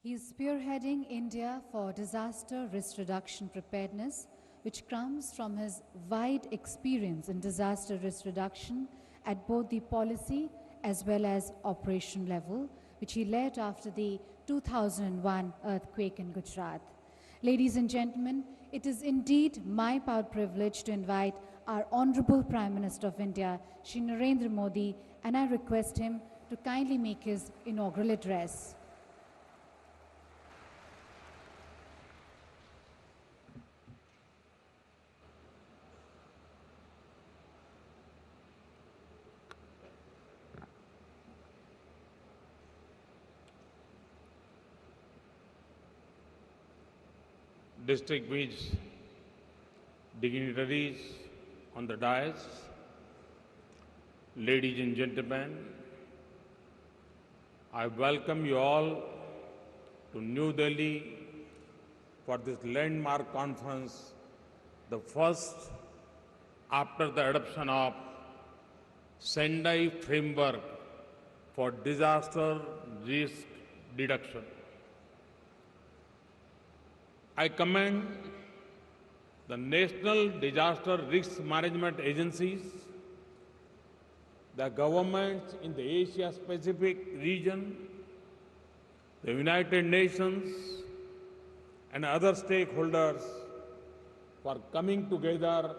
He is spearheading India for disaster risk reduction preparedness, which comes from his wide experience in disaster risk reduction at both the policy as well as operation level, which he led after the 2001 earthquake in Gujarat. Ladies and gentlemen, it is indeed my proud privilege to invite our Honorable Prime Minister of India, Shri Narendra Modi, and I request him to kindly make his inaugural address.
Distinguished dignitaries on the dais, ladies and gentlemen, I welcome you all to New Delhi for this landmark conference, the first after the adoption of Sendai Framework for Disaster Risk Reduction. I commend the National Disaster Risk Management Agencies, the governments in the Asia-Pacific region, the United Nations, and other stakeholders for coming together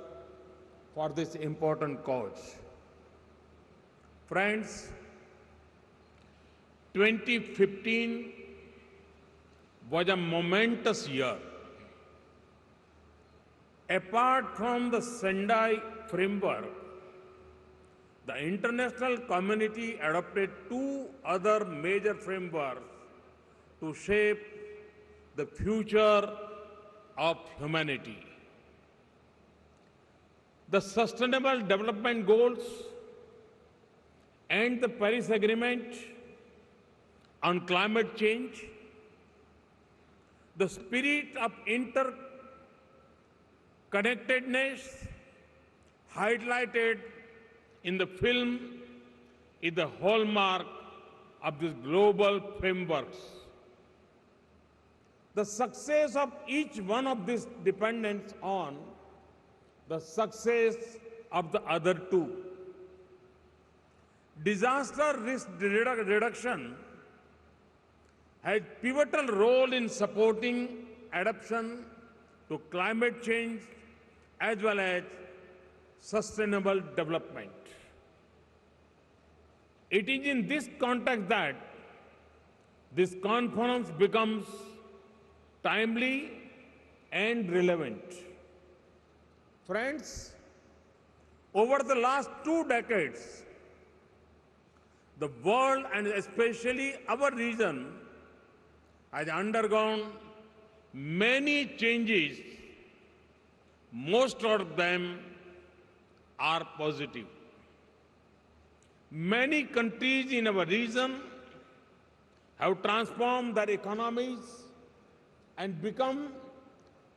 for this important cause. Friends, 2015 was a momentous year. Apart from the Sendai framework, the international community adopted two other major frameworks to shape the future of humanity. The Sustainable Development Goals and the Paris Agreement on climate change. The spirit of interconnectedness highlighted in the film is the hallmark of these global frameworks. The success of each one of these depends on the success of the other two. Disaster risk reduction has pivotal role in supporting adaptation to climate change as well as sustainable development. It is in this context that this conference becomes timely and relevant. Friends, over the last 2 decades, the world and especially our region has undergone many changes. Most of them are positive. Many countries in our region have transformed their economies and become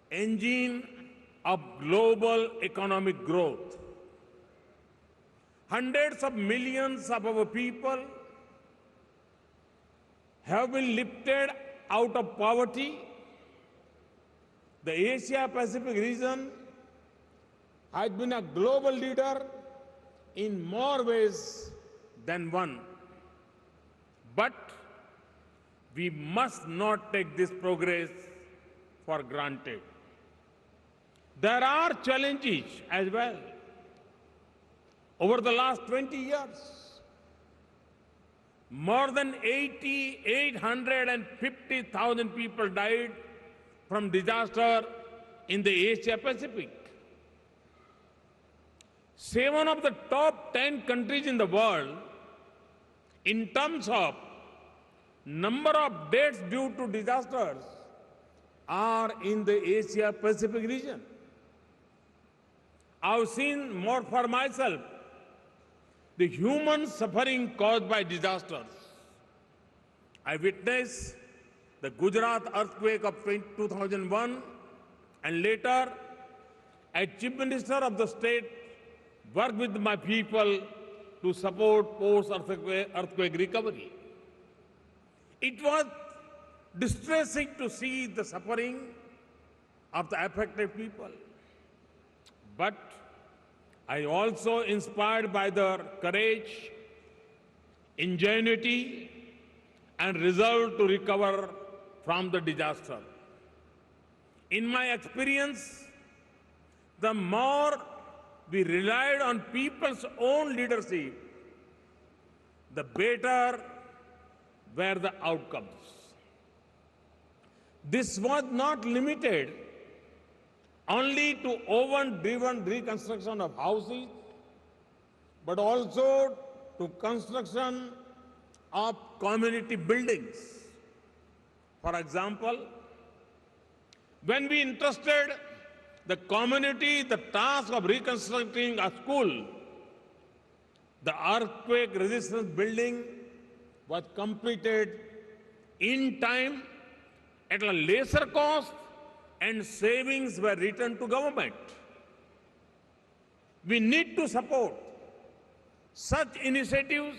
engine of global economic growth. Hundreds of millions of our people have been lifted out of poverty. The Asia-Pacific region has been a global leader in more ways than one. But we must not take this progress for granted. There are challenges as well. Over the last 20 years, more than 850,000 people died from disaster in the Asia-Pacific. 7 of the top 10 countries in the world, in terms of number of deaths due to disasters are in the Asia Pacific region. I've seen more for myself the human suffering caused by disasters. I witnessed the Gujarat earthquake of 2001, and later, as Chief Minister of the state, worked with my people to support post-earthquake recovery. It was distressing to see the suffering of the affected people. But I also inspired by their courage, ingenuity, and resolve to recover from the disaster. In my experience, the more we relied on people's own leadership, the better were the outcomes. This was not limited only to oven-driven reconstruction of houses, but also to construction of community buildings. For example, when we entrusted the community the task of reconstructing a school, the earthquake resistance building was completed in time at a lesser cost, and savings were returned to government. We need to support such initiatives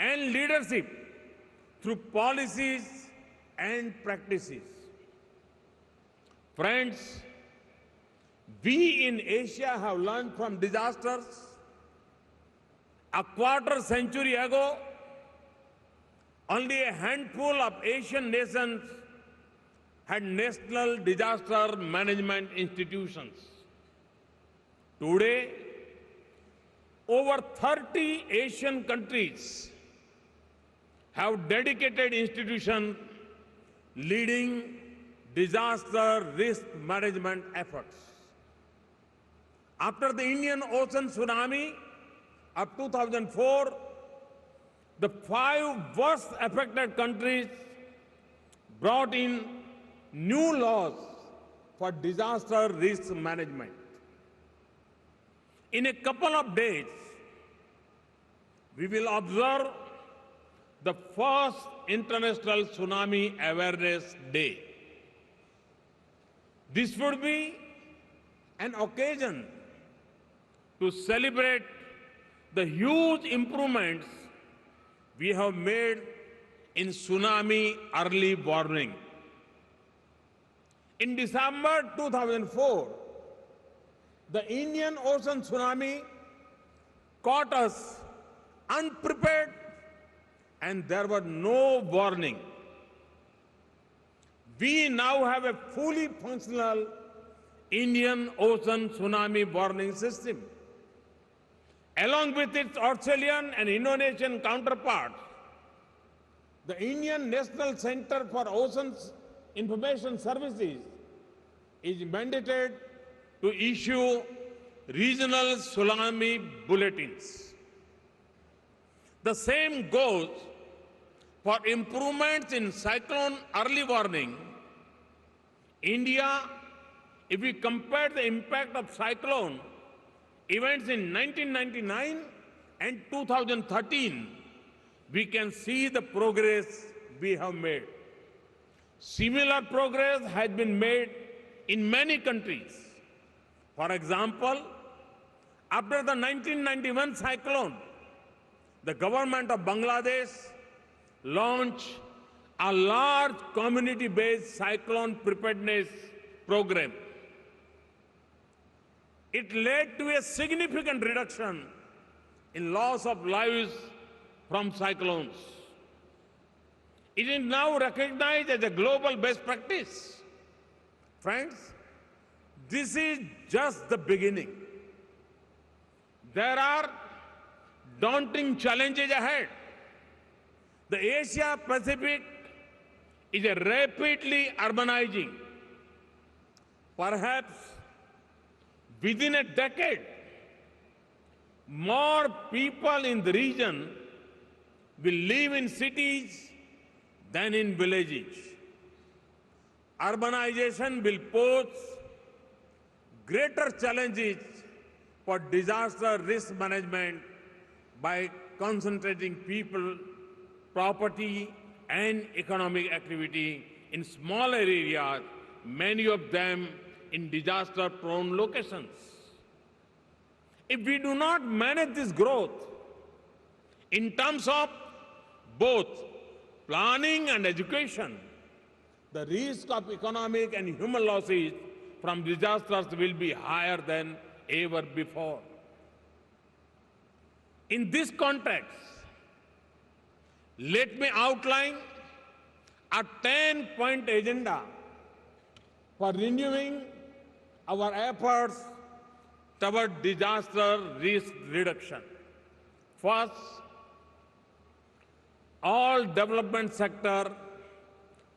and leadership through policies and practices. Friends, we in Asia have learned from disasters. A quarter century ago, only a handful of Asian nations had national disaster management institutions. Today, over 30 Asian countries have dedicated institutions leading disaster risk management efforts. After the Indian Ocean tsunami of 2004, the 5 worst affected countries brought in new laws for disaster risk management. In a couple of days, we will observe the first International Tsunami Awareness Day. This would be an occasion to celebrate the huge improvements we have made in tsunami early warning. In December 2004, the Indian Ocean tsunami caught us unprepared, and there was no warning. We now have a fully functional Indian Ocean tsunami warning system. Along with its Australian and Indonesian counterparts, the Indian National Center for Oceans Information Services is mandated to issue regional tsunami bulletins. The same goes for improvements in cyclone early warning. India, if we compare the impact of cyclone events in 1999 and 2013, we can see the progress we have made. Similar progress has been made in many countries. For example, after the 1991 cyclone, the government of Bangladesh launched a large community-based cyclone preparedness program. It led to a significant reduction in loss of lives from cyclones. It is now recognized as a global best practice. Friends, this is just the beginning. There are daunting challenges ahead. The Asia Pacific is a rapidly urbanizing. Perhaps within a decade, more people in the region will live in cities than in villages. Urbanization will pose greater challenges for disaster risk management by concentrating people, property, and economic activity in smaller areas, many of them in disaster-prone locations. If we do not manage this growth in terms of both planning and education, the risk of economic and human losses from disasters will be higher than ever before. In this context, let me outline a 10-point agenda for renewing our efforts toward disaster risk reduction. First, all development sector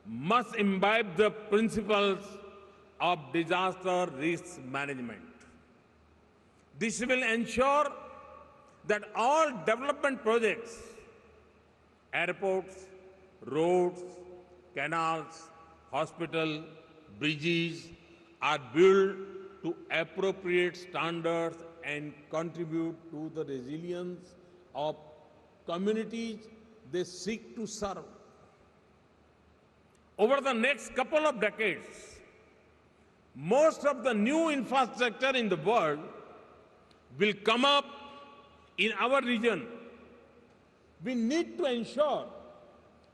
must imbibe the principles of disaster risk management. This will ensure that all development projects, airports, roads, canals, hospitals, bridges are built to appropriate standards and contribute to the resilience of communities they seek to serve. Over the next couple of decades, most of the new infrastructure in the world will come up in our region. We need to ensure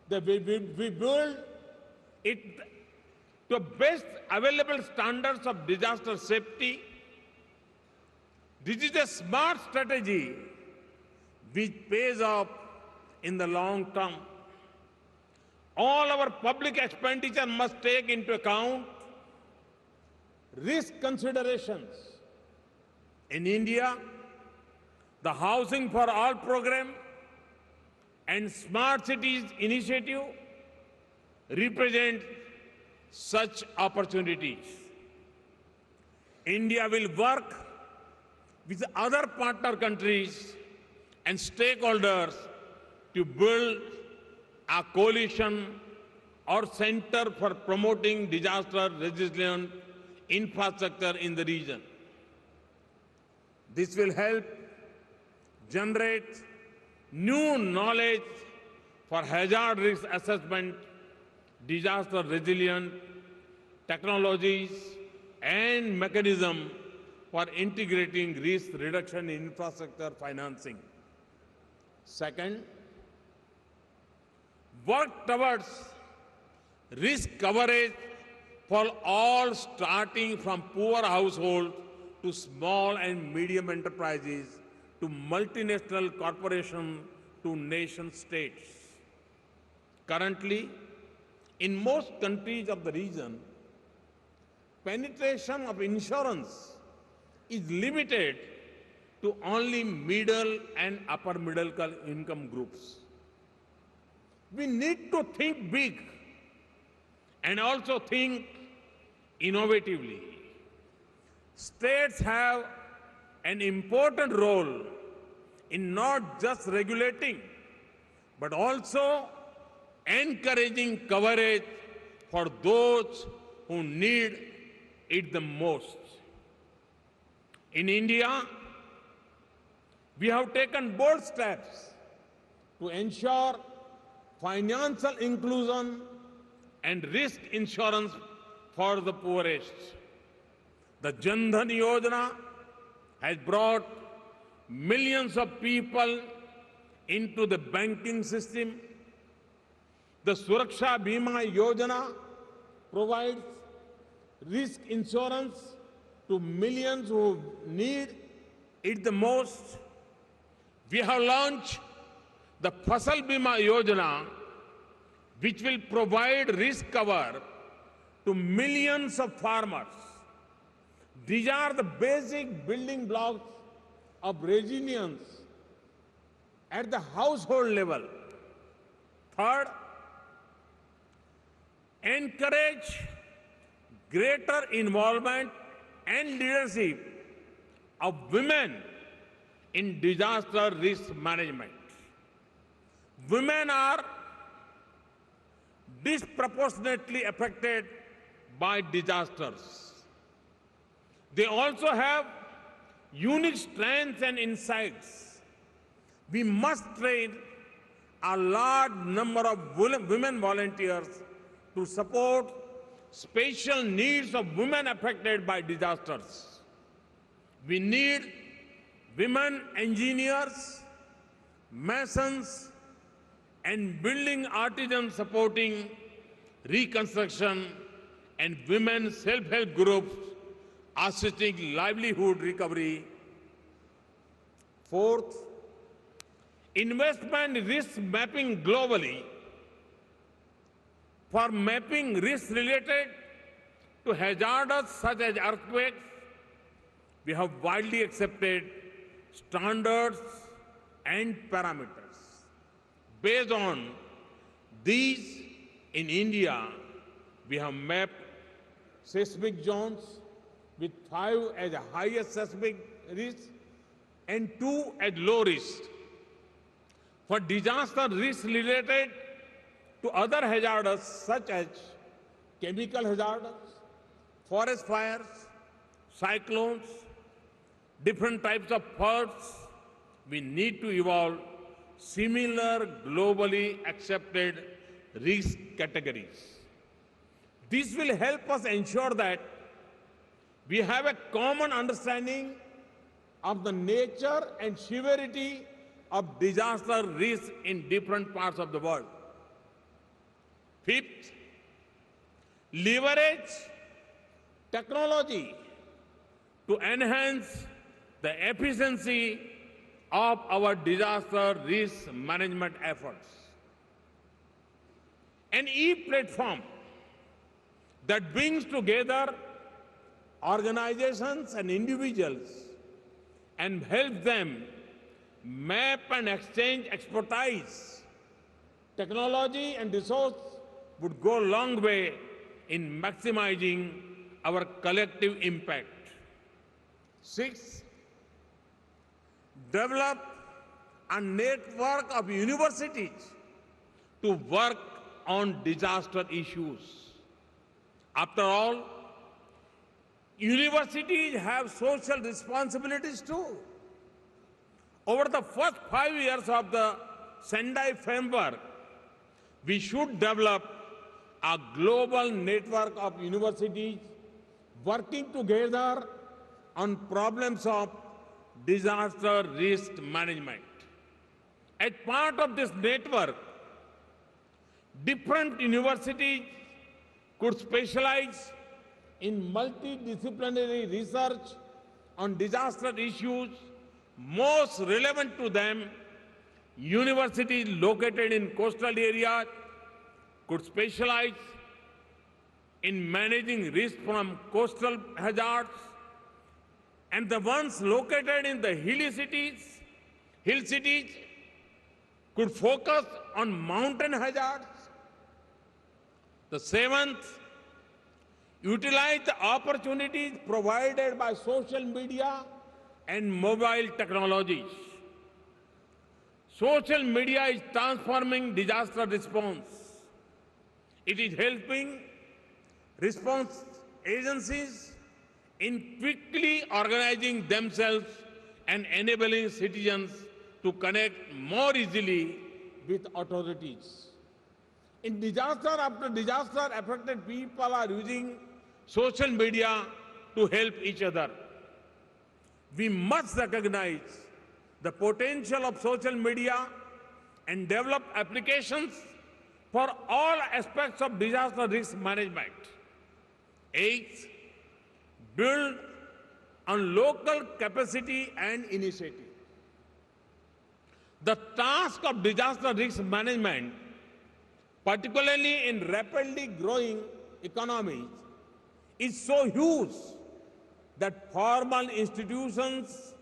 that we build it to best available standards of disaster safety. This is a smart strategy which pays off in the long term. All our public expenditure must take into account risk considerations. In India, the Housing for All program and Smart Cities initiative represent such opportunities. India will work with other partner countries and stakeholders to build a coalition or center for promoting disaster-resilient infrastructure in the region. This will help generate new knowledge for hazard risk assessment, disaster resilient technologies, and mechanisms for integrating risk reduction in infrastructure financing. Second, work towards risk coverage for all, starting from poor households to small and medium enterprises to multinational corporations to nation states. Currently, in most countries of the region, penetration of insurance is limited to only middle and upper middle income groups. We need to think big and also think innovatively. States have an important role in not just regulating, but also encouraging coverage for those who need it the most. In India, we have taken bold steps to ensure financial inclusion and risk insurance for the poorest. The Jan Dhan Yojana has brought millions of people into the banking system. The Suraksha Bima Yojana provides risk insurance to millions who need it the most. We have launched the Fasal Bima Yojana, which will provide risk cover to millions of farmers. These are the basic building blocks of resilience at the household level. Third, encourage greater involvement and leadership of women in disaster risk management. Women are disproportionately affected by disasters. They also have unique strengths and insights. We must train a large number of women volunteers to support special needs of women affected by disasters. We need women engineers, masons, and building artisans supporting reconstruction, and women self-help groups assisting livelihood recovery. Fourth, investment in risk mapping globally for mapping risks related to hazards such as earthquakes. We have widely accepted standards and parameters. Based on these, in India, we have mapped seismic zones with 5 as the highest seismic risk and 2 as low risk. For disaster risk related to other hazards such as chemical hazards, forest fires, cyclones, different types of floods, we need to evolve similar globally accepted risk categories. This will help us ensure that we have a common understanding of the nature and severity of disaster risk in different parts of the world. Fifth, leverage technology to enhance the efficiency of our disaster risk management efforts. An e-platform that brings together organizations and individuals and helps them map and exchange expertise, technology and resource would go a long way in maximizing our collective impact. Six, develop a network of universities to work on disaster issues. After all, universities have social responsibilities too. Over the first 5 years of the Sendai framework, we should develop a global network of universities working together on problems of disaster risk management. As part of this network, different universities could specialize in multidisciplinary research on disaster issues most relevant to them. Universities located in coastal areas could specialize in managing risk from coastal hazards, and the ones located in the hill cities could focus on mountain hazards. The seventh, utilize the opportunities provided by social media and mobile technologies. Social media is transforming disaster response. It is helping response agencies in quickly organizing themselves and enabling citizens to connect more easily with authorities. In disaster after disaster, affected people are using social media to help each other. We must recognize the potential of social media and develop applications for all aspects of disaster risk management. Eighth, build on local capacity and initiative. The task of disaster risk management, particularly in rapidly growing economies, is so huge that formal institutions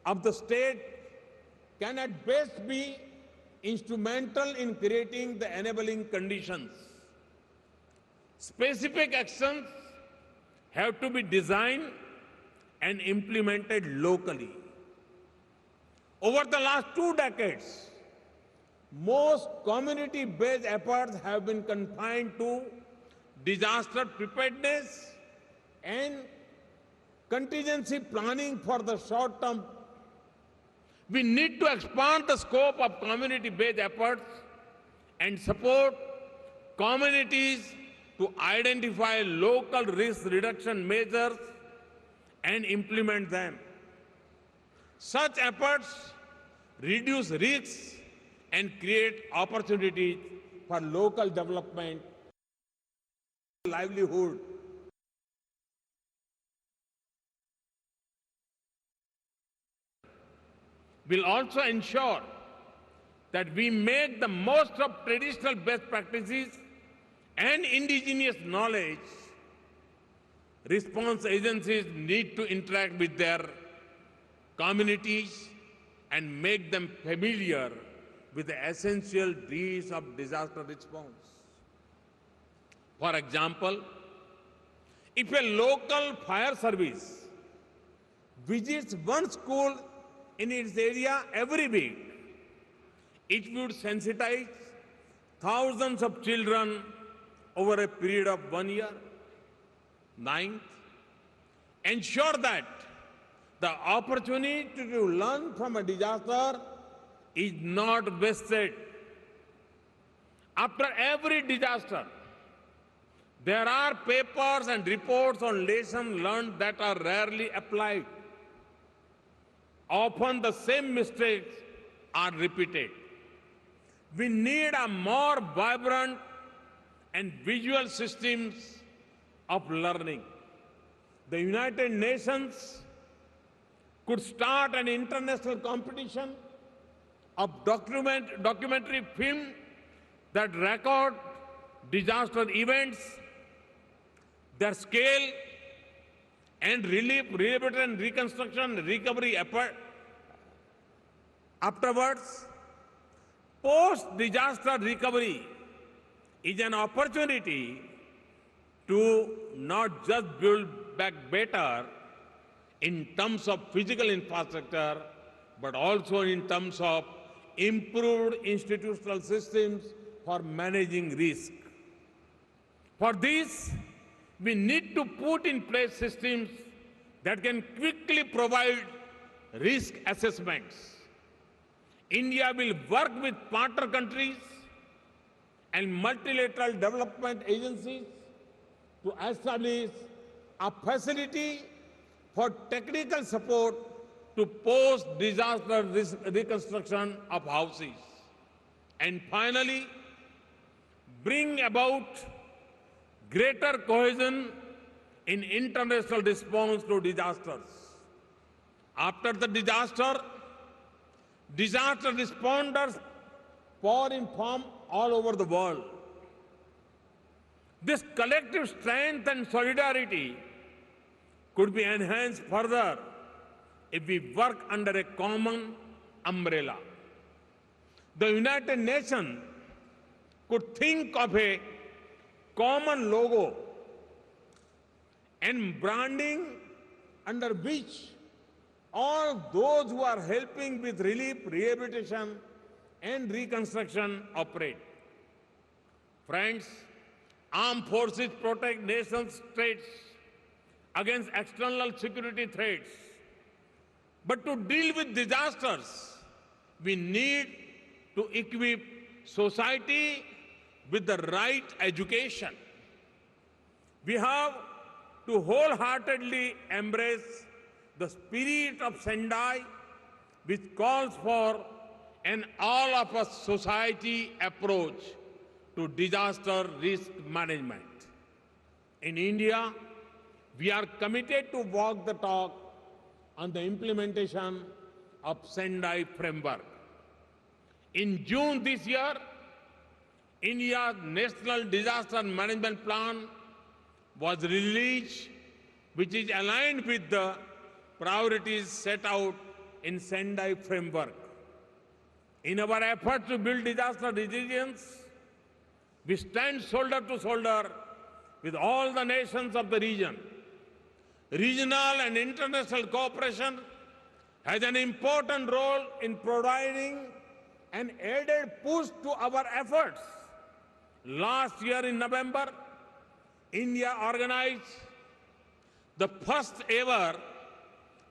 of the state can at best be instrumental in creating the enabling conditions. Specific actions have to be designed and implemented locally. Over the last 2 decades, most community-based efforts have been confined to disaster preparedness and contingency planning for the short term. We need to expand the scope of community-based efforts and support communities to identify local risk reduction measures and implement them. Such efforts reduce risks and create opportunities for local development, livelihood. Will also ensure that we make the most of traditional best practices and indigenous knowledge. Response agencies need to interact with their communities and make them familiar with the essential drills of disaster response. For example, if a local fire service visits one school in its area every week, it would sensitize thousands of children over a period of 1 year. Ninth, ensure that the opportunity to learn from a disaster is not wasted. After every disaster, there are papers and reports on lessons learned that are rarely applied. Often the same mistakes are repeated. We need a more vibrant and visual systems of learning. The United Nations could start an international competition of documentary film that record disaster events, their scale, and relief, rehabilitation, reconstruction, recovery effort. Afterwards, post-disaster recovery is an opportunity to not just build back better in terms of physical infrastructure, but also in terms of improved institutional systems for managing risk. For this, we need to put in place systems that can quickly provide risk assessments. India will work with partner countries and multilateral development agencies to establish a facility for technical support to post-disaster reconstruction of houses. And finally, bring about greater cohesion in international response to disasters. After the disaster, disaster responders pour in from all over the world. This collective strength and solidarity could be enhanced further if we work under a common umbrella. The United Nations could think of a common logo and branding under which all those who are helping with relief, rehabilitation, and reconstruction operate. Friends, armed forces protect nation states against external security threats. But to deal with disasters, we need to equip society with the right education. We have to wholeheartedly embrace the spirit of Sendai, which calls for an all-of-us society approach to disaster risk management. In India, we are committed to walk the talk on the implementation of Sendai framework. In June this year, India's National Disaster Management Plan was released, which is aligned with the priorities set out in Sendai framework. In our effort to build disaster resilience, we stand shoulder to shoulder with all the nations of the region. Regional and international cooperation has an important role in providing an added push to our efforts. Last year in November, India organized the first ever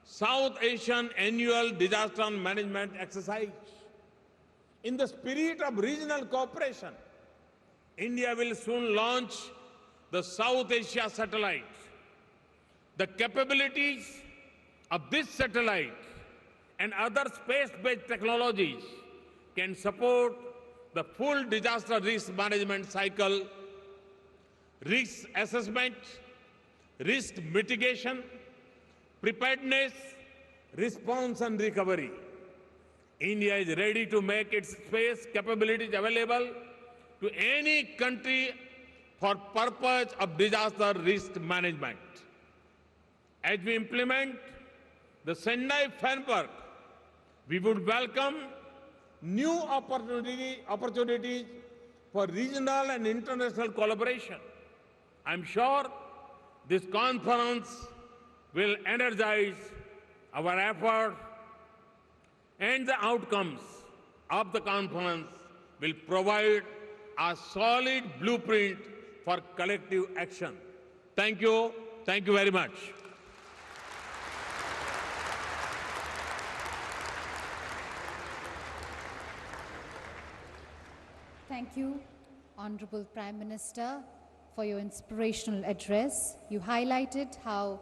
South Asian Annual Disaster Management Exercise. In the spirit of regional cooperation, India will soon launch the South Asia satellite. The capabilities of this satellite and other space-based technologies can support the full disaster risk management cycle, risk assessment, risk mitigation, preparedness, response and recovery. India is ready to make its space capabilities available to any country for purpose of disaster risk management. As we implement the Sendai framework, we would welcome new opportunities for regional and international collaboration. I'm sure this conference will energize our efforts, and the outcomes of the conference will provide a solid blueprint for collective action. Thank you. Thank you very much.
Thank you, Honorable Prime Minister, for your inspirational address. You highlighted how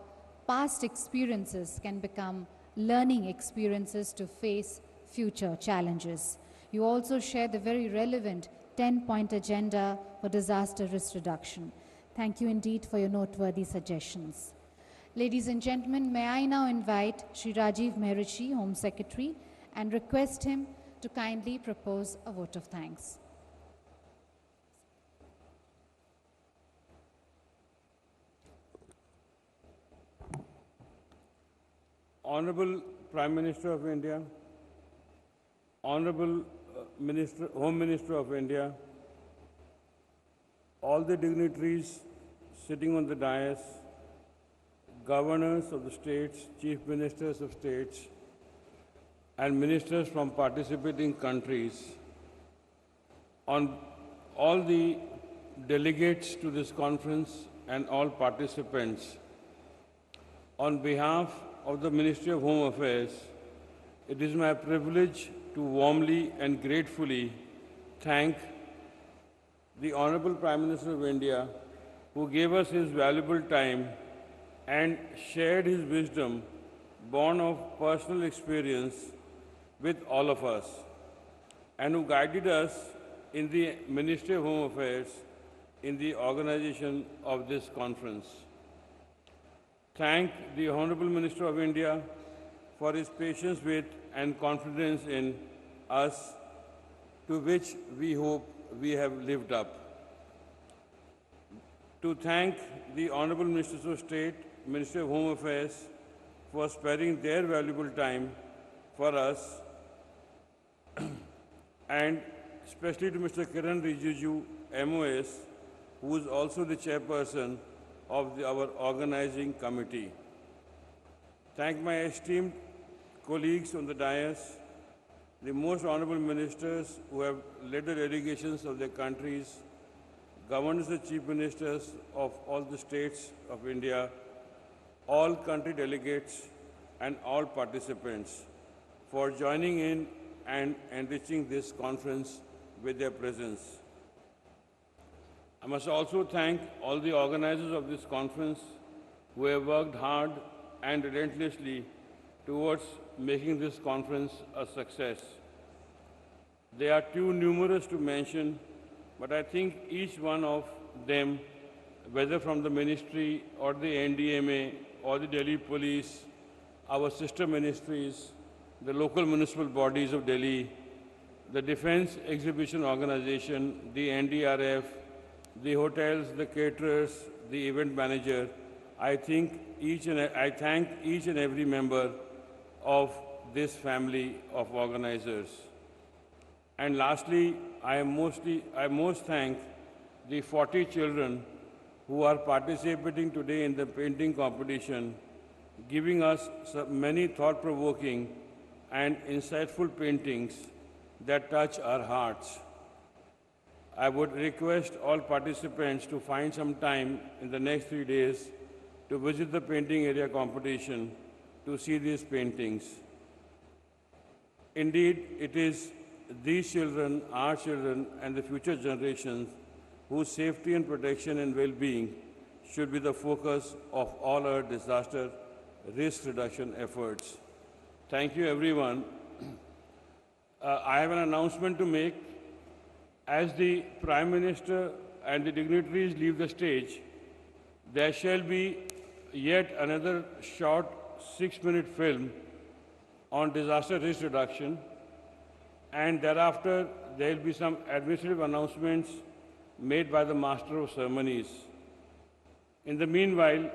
past experiences can become learning experiences to face future challenges. You also shared the very relevant 10-point agenda for disaster risk reduction. Thank you indeed for your noteworthy suggestions. Ladies and gentlemen, may I now invite Shri Rajiv Mehrishi, Home Secretary, and request him to kindly propose a vote of thanks.
Honorable Prime Minister of India, Honorable Home Minister of India, all the dignitaries sitting on the dais, governors of the states, chief ministers of states, and ministers from participating countries, on all the delegates to this conference and all participants, on behalf of the Ministry of Home Affairs, it is my privilege to warmly and gratefully thank the Honorable Prime Minister of India, who gave us his valuable time and shared his wisdom born of personal experience with all of us, and who guided us in the Ministry of Home Affairs in the organization of this conference. Thank the Honorable Minister of India for his patience with and confidence in us, to which we hope we have lived up. To thank the Honorable Ministers of State, Ministry of Home Affairs, for sparing their valuable time for us, and especially to Mr. Kiran Rijiju, MOS, who is also the chairperson of our organizing committee. Thank my esteemed colleagues on the dais, the most honorable ministers who have led the delegations of their countries, governors and chief ministers of all the states of India, all country delegates, and all participants for joining in and enriching this conference with their presence. I must also thank all the organizers of this conference who have worked hard and relentlessly towards making this conference a success. They are too numerous to mention, but I think each one of them, whether from the ministry or the NDMA or the Delhi Police, our sister ministries, the local municipal bodies of Delhi, the Defense Exhibition Organization, the NDRF, the hotels, the caterers, the event manager, I thank each and every member of this family of organizers. And lastly, I most thank the 40 children who are participating today in the painting competition, giving us many thought-provoking and insightful paintings
that touch our hearts. I would request all participants to find some time in the next 3 days to visit the painting area competition to see these paintings. Indeed, it is these children, our children, and the future generations whose safety and protection and well-being should be the focus of all our disaster risk reduction efforts. Thank you, everyone. I have an announcement to make. As the Prime Minister and the dignitaries leave the stage, there shall be yet another short 6-minute film on disaster risk reduction, and thereafter there will be some administrative announcements made by the Master of Ceremonies. In the meanwhile,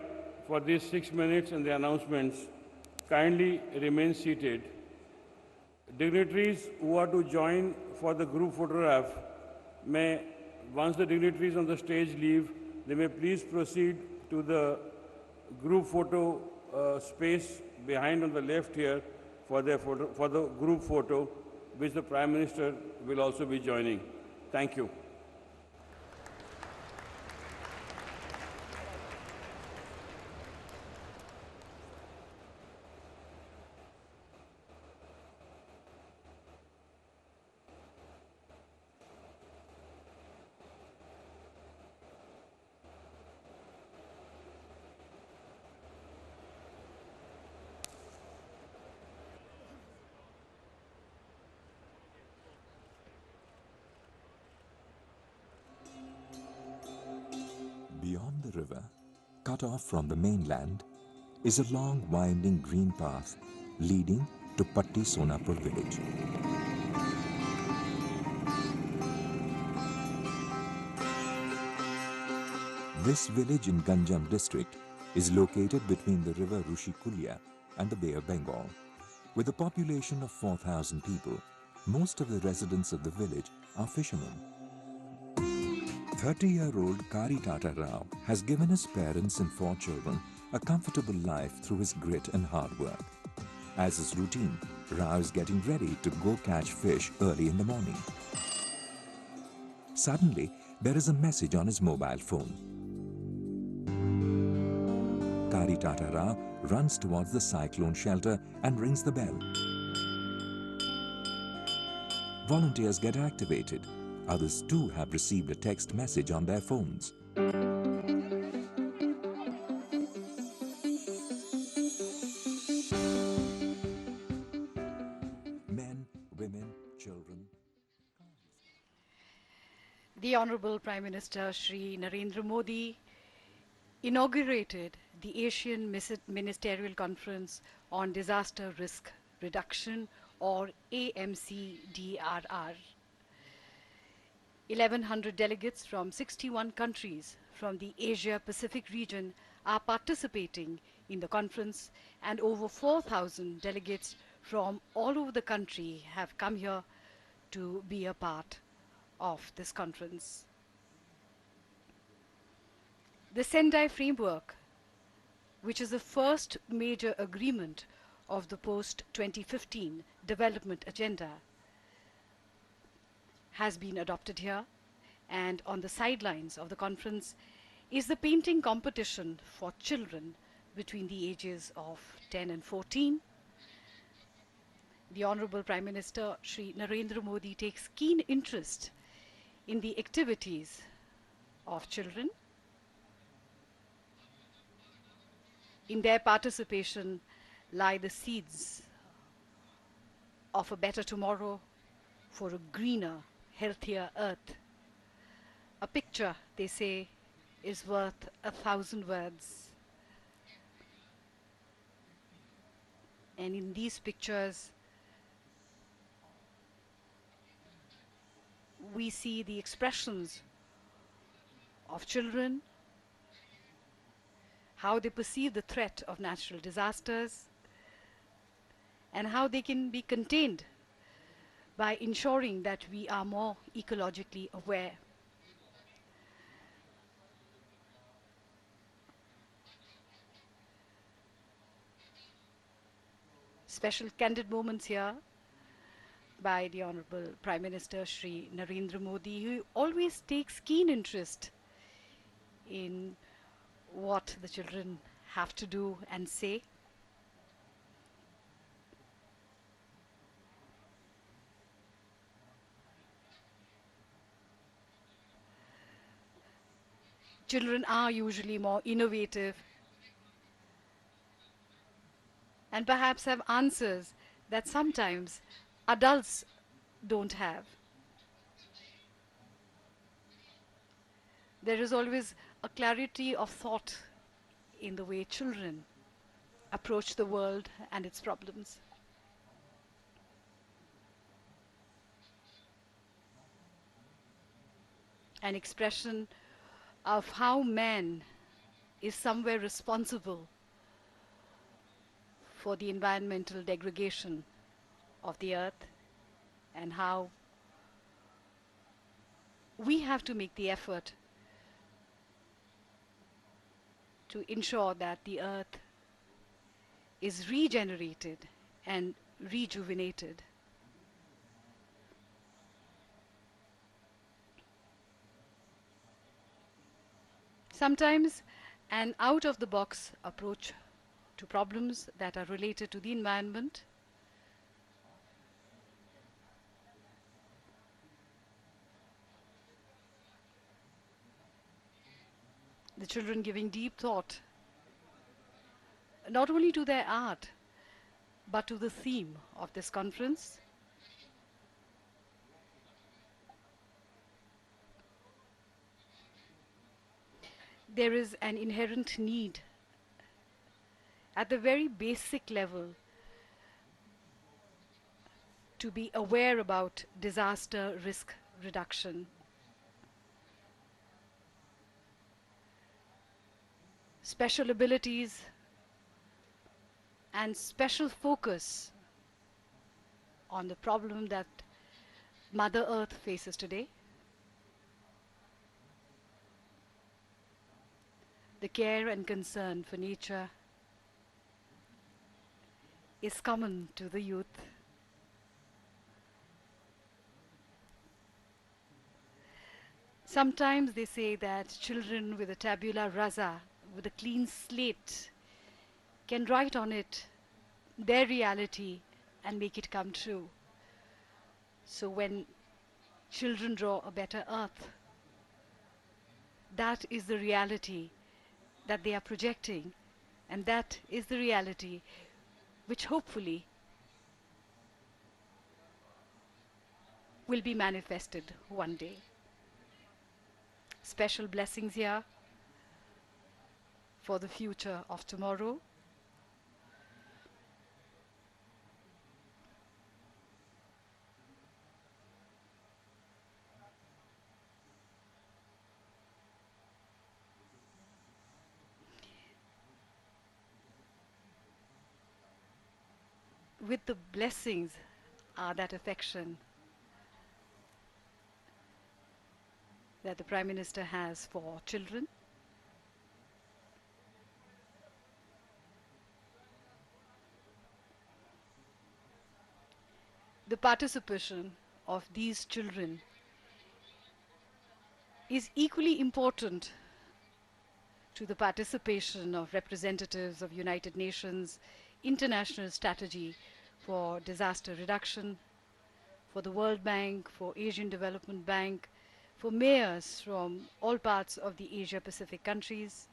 for these 6 minutes and the announcements, kindly remain seated. Dignitaries who are to join for the group photograph may, once the dignitaries on the stage leave, they may please proceed to the group photo space behind on the left here for the group photo, which the Prime Minister will also be joining. Thank you.
Beyond the river, cut off from the mainland, is a long winding green path leading to Patti Sonapur village. This village in Ganjam district is located between the river Rushikulya and the Bay of Bengal. With a population of 4,000 people, most of the residents of the village are fishermen. 30-year-old Kari Tata Rao has given his parents and 4 children a comfortable life through his grit and hard work. As is routine, Rao is getting ready to go catch fish early in the morning. Suddenly, there is a message on his mobile phone. Kari Tata Rao runs towards the cyclone shelter and rings the bell. Volunteers get activated. Others too have received a text message on their phones. Men, women, children.
The Honorable Prime Minister Shri Narendra Modi inaugurated the Asian Ministerial Conference on Disaster Risk Reduction, or AMCDRR. 1,100 delegates from 61 countries from the Asia-Pacific region are participating in the conference, and over 4,000 delegates from all over the country have come here to be a part of this conference. The Sendai Framework, which is the first major agreement of the post-2015 development agenda, has been adopted here, and on the sidelines of the conference is the painting competition for children between the ages of 10 and 14. The Honorable Prime Minister Shri Narendra Modi takes keen interest in the activities of children. In their participation lie the seeds of a better tomorrow for a greener, healthier earth. A picture, they say, is worth 1,000 words. And in these pictures, we see the expressions of children, how they perceive the threat of natural disasters, and how they can be contained by ensuring that we are more ecologically aware. Special candid moments here. by the Honorable Prime Minister Shri Narendra Modi, who always takes keen interest in what the children have to do and say. Children are usually more innovative and perhaps have answers that sometimes adults don't have. There is always a clarity of thought in the way children approach the world and its problems. An expression of how man is somewhere responsible for the environmental degradation of the earth, and how we have to make the effort to ensure that the earth is regenerated and rejuvenated. Sometimes an out-of-the-box approach to problems that are related to the environment the children giving deep thought not only to their art but to the theme of this conference. There is an inherent need at the very basic level to be aware about disaster risk reduction. Special abilities and special focus on the problem that Mother Earth faces today. The care and concern for nature is common to the youth. Sometimes they say that children with a tabula rasa, with a clean slate, can write on it their reality and make it come true. So when children draw a better earth, that is the reality that they are projecting, and that is the reality which hopefully will be manifested one day. Special blessings here for the future of tomorrow. With the blessings are that affection that the Prime Minister has for children. The participation of these children is equally important to the participation of representatives of United Nations International Strategy for Disaster Reduction, for the World Bank, for Asian Development Bank, for mayors from all parts of the Asia-Pacific countries.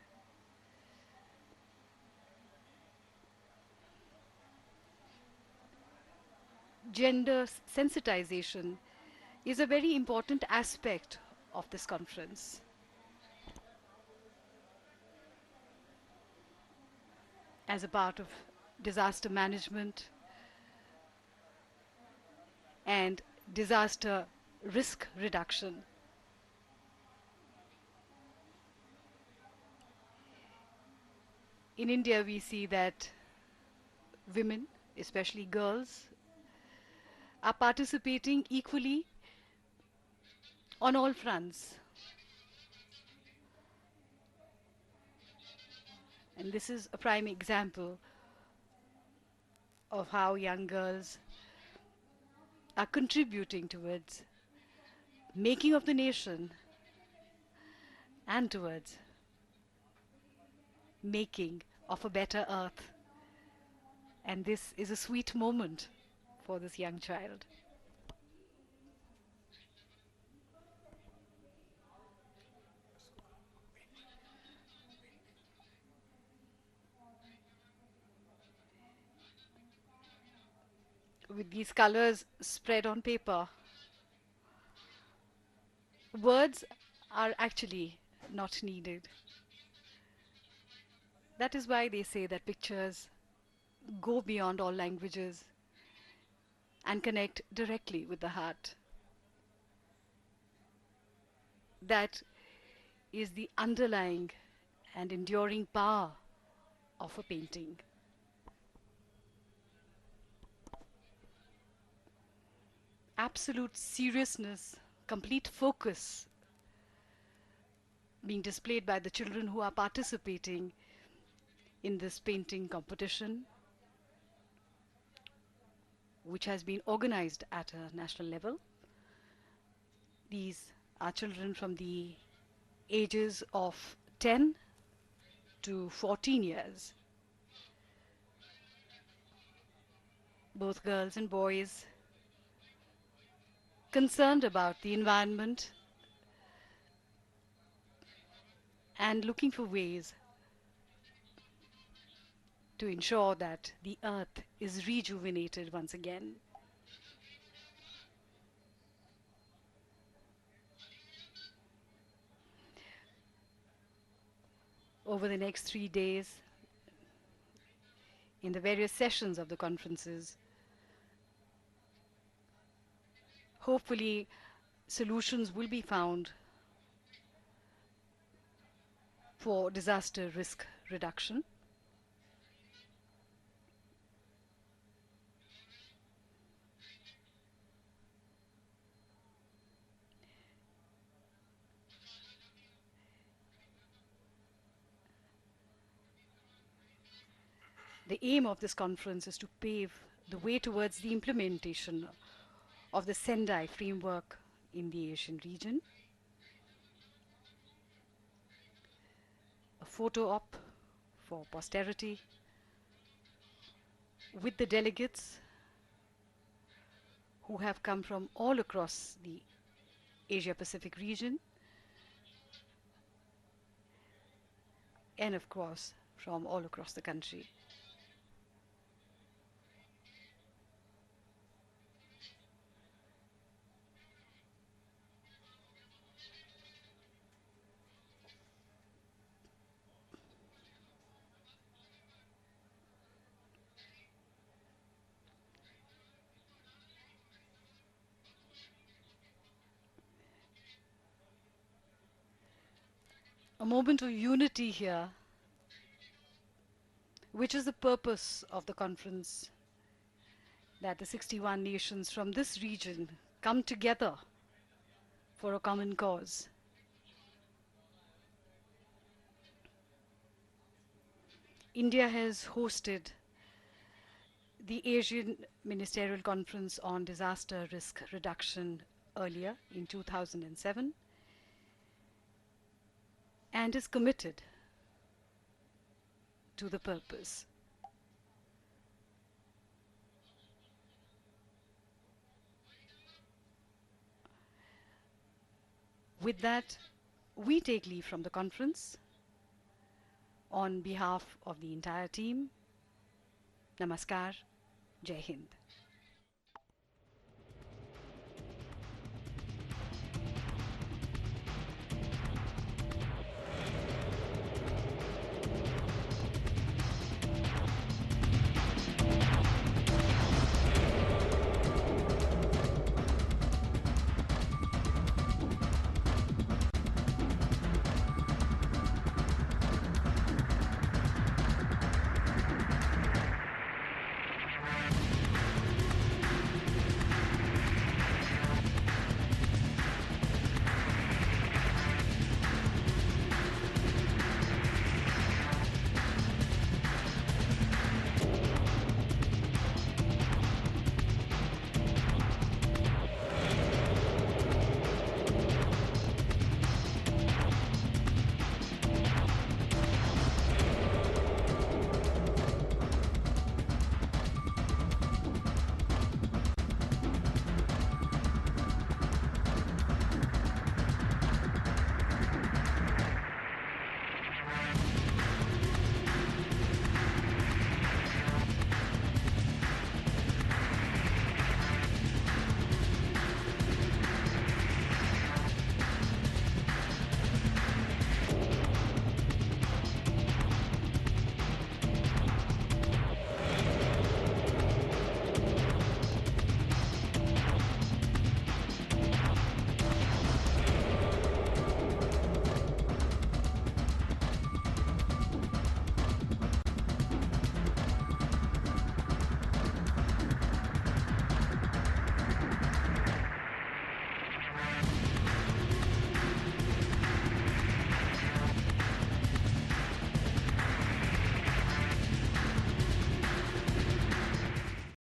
Gender sensitization is a very important aspect of this conference. As a part of disaster management and disaster risk reduction. In India, we see that women, especially girls, are participating equally on all fronts. And this is a prime example of how young girls are contributing towards making of the nation and towards making of a better earth. And this is a sweet moment for this young child. With these colors spread on paper, words are actually not needed. That is why they say that pictures go beyond all languages and connect directly with the heart. That is the underlying and enduring power of a painting. Absolute seriousness, complete focus being displayed by the children who are participating in this painting competition, which has been organized at a national level. These are children from the ages of 10 to 14 years, both girls and boys, concerned about the environment and looking for ways to ensure that the earth is rejuvenated once again. Over the next 3 days, in the various sessions of the conferences, hopefully solutions will be found for disaster risk reduction. The aim of this conference is to pave the way towards the implementation of the Sendai framework in the Asian region. A photo op for posterity with the delegates who have come from all across the Asia-Pacific region and of course from all across the country. A moment of unity here, which is the purpose of the conference, that the 61 nations from this region come together for a common cause. India has hosted the Asian Ministerial Conference on Disaster Risk Reduction earlier in 2007 and is committed to the purpose. With that, we take leave from the conference. On behalf of the entire team, Namaskar, Jai Hind.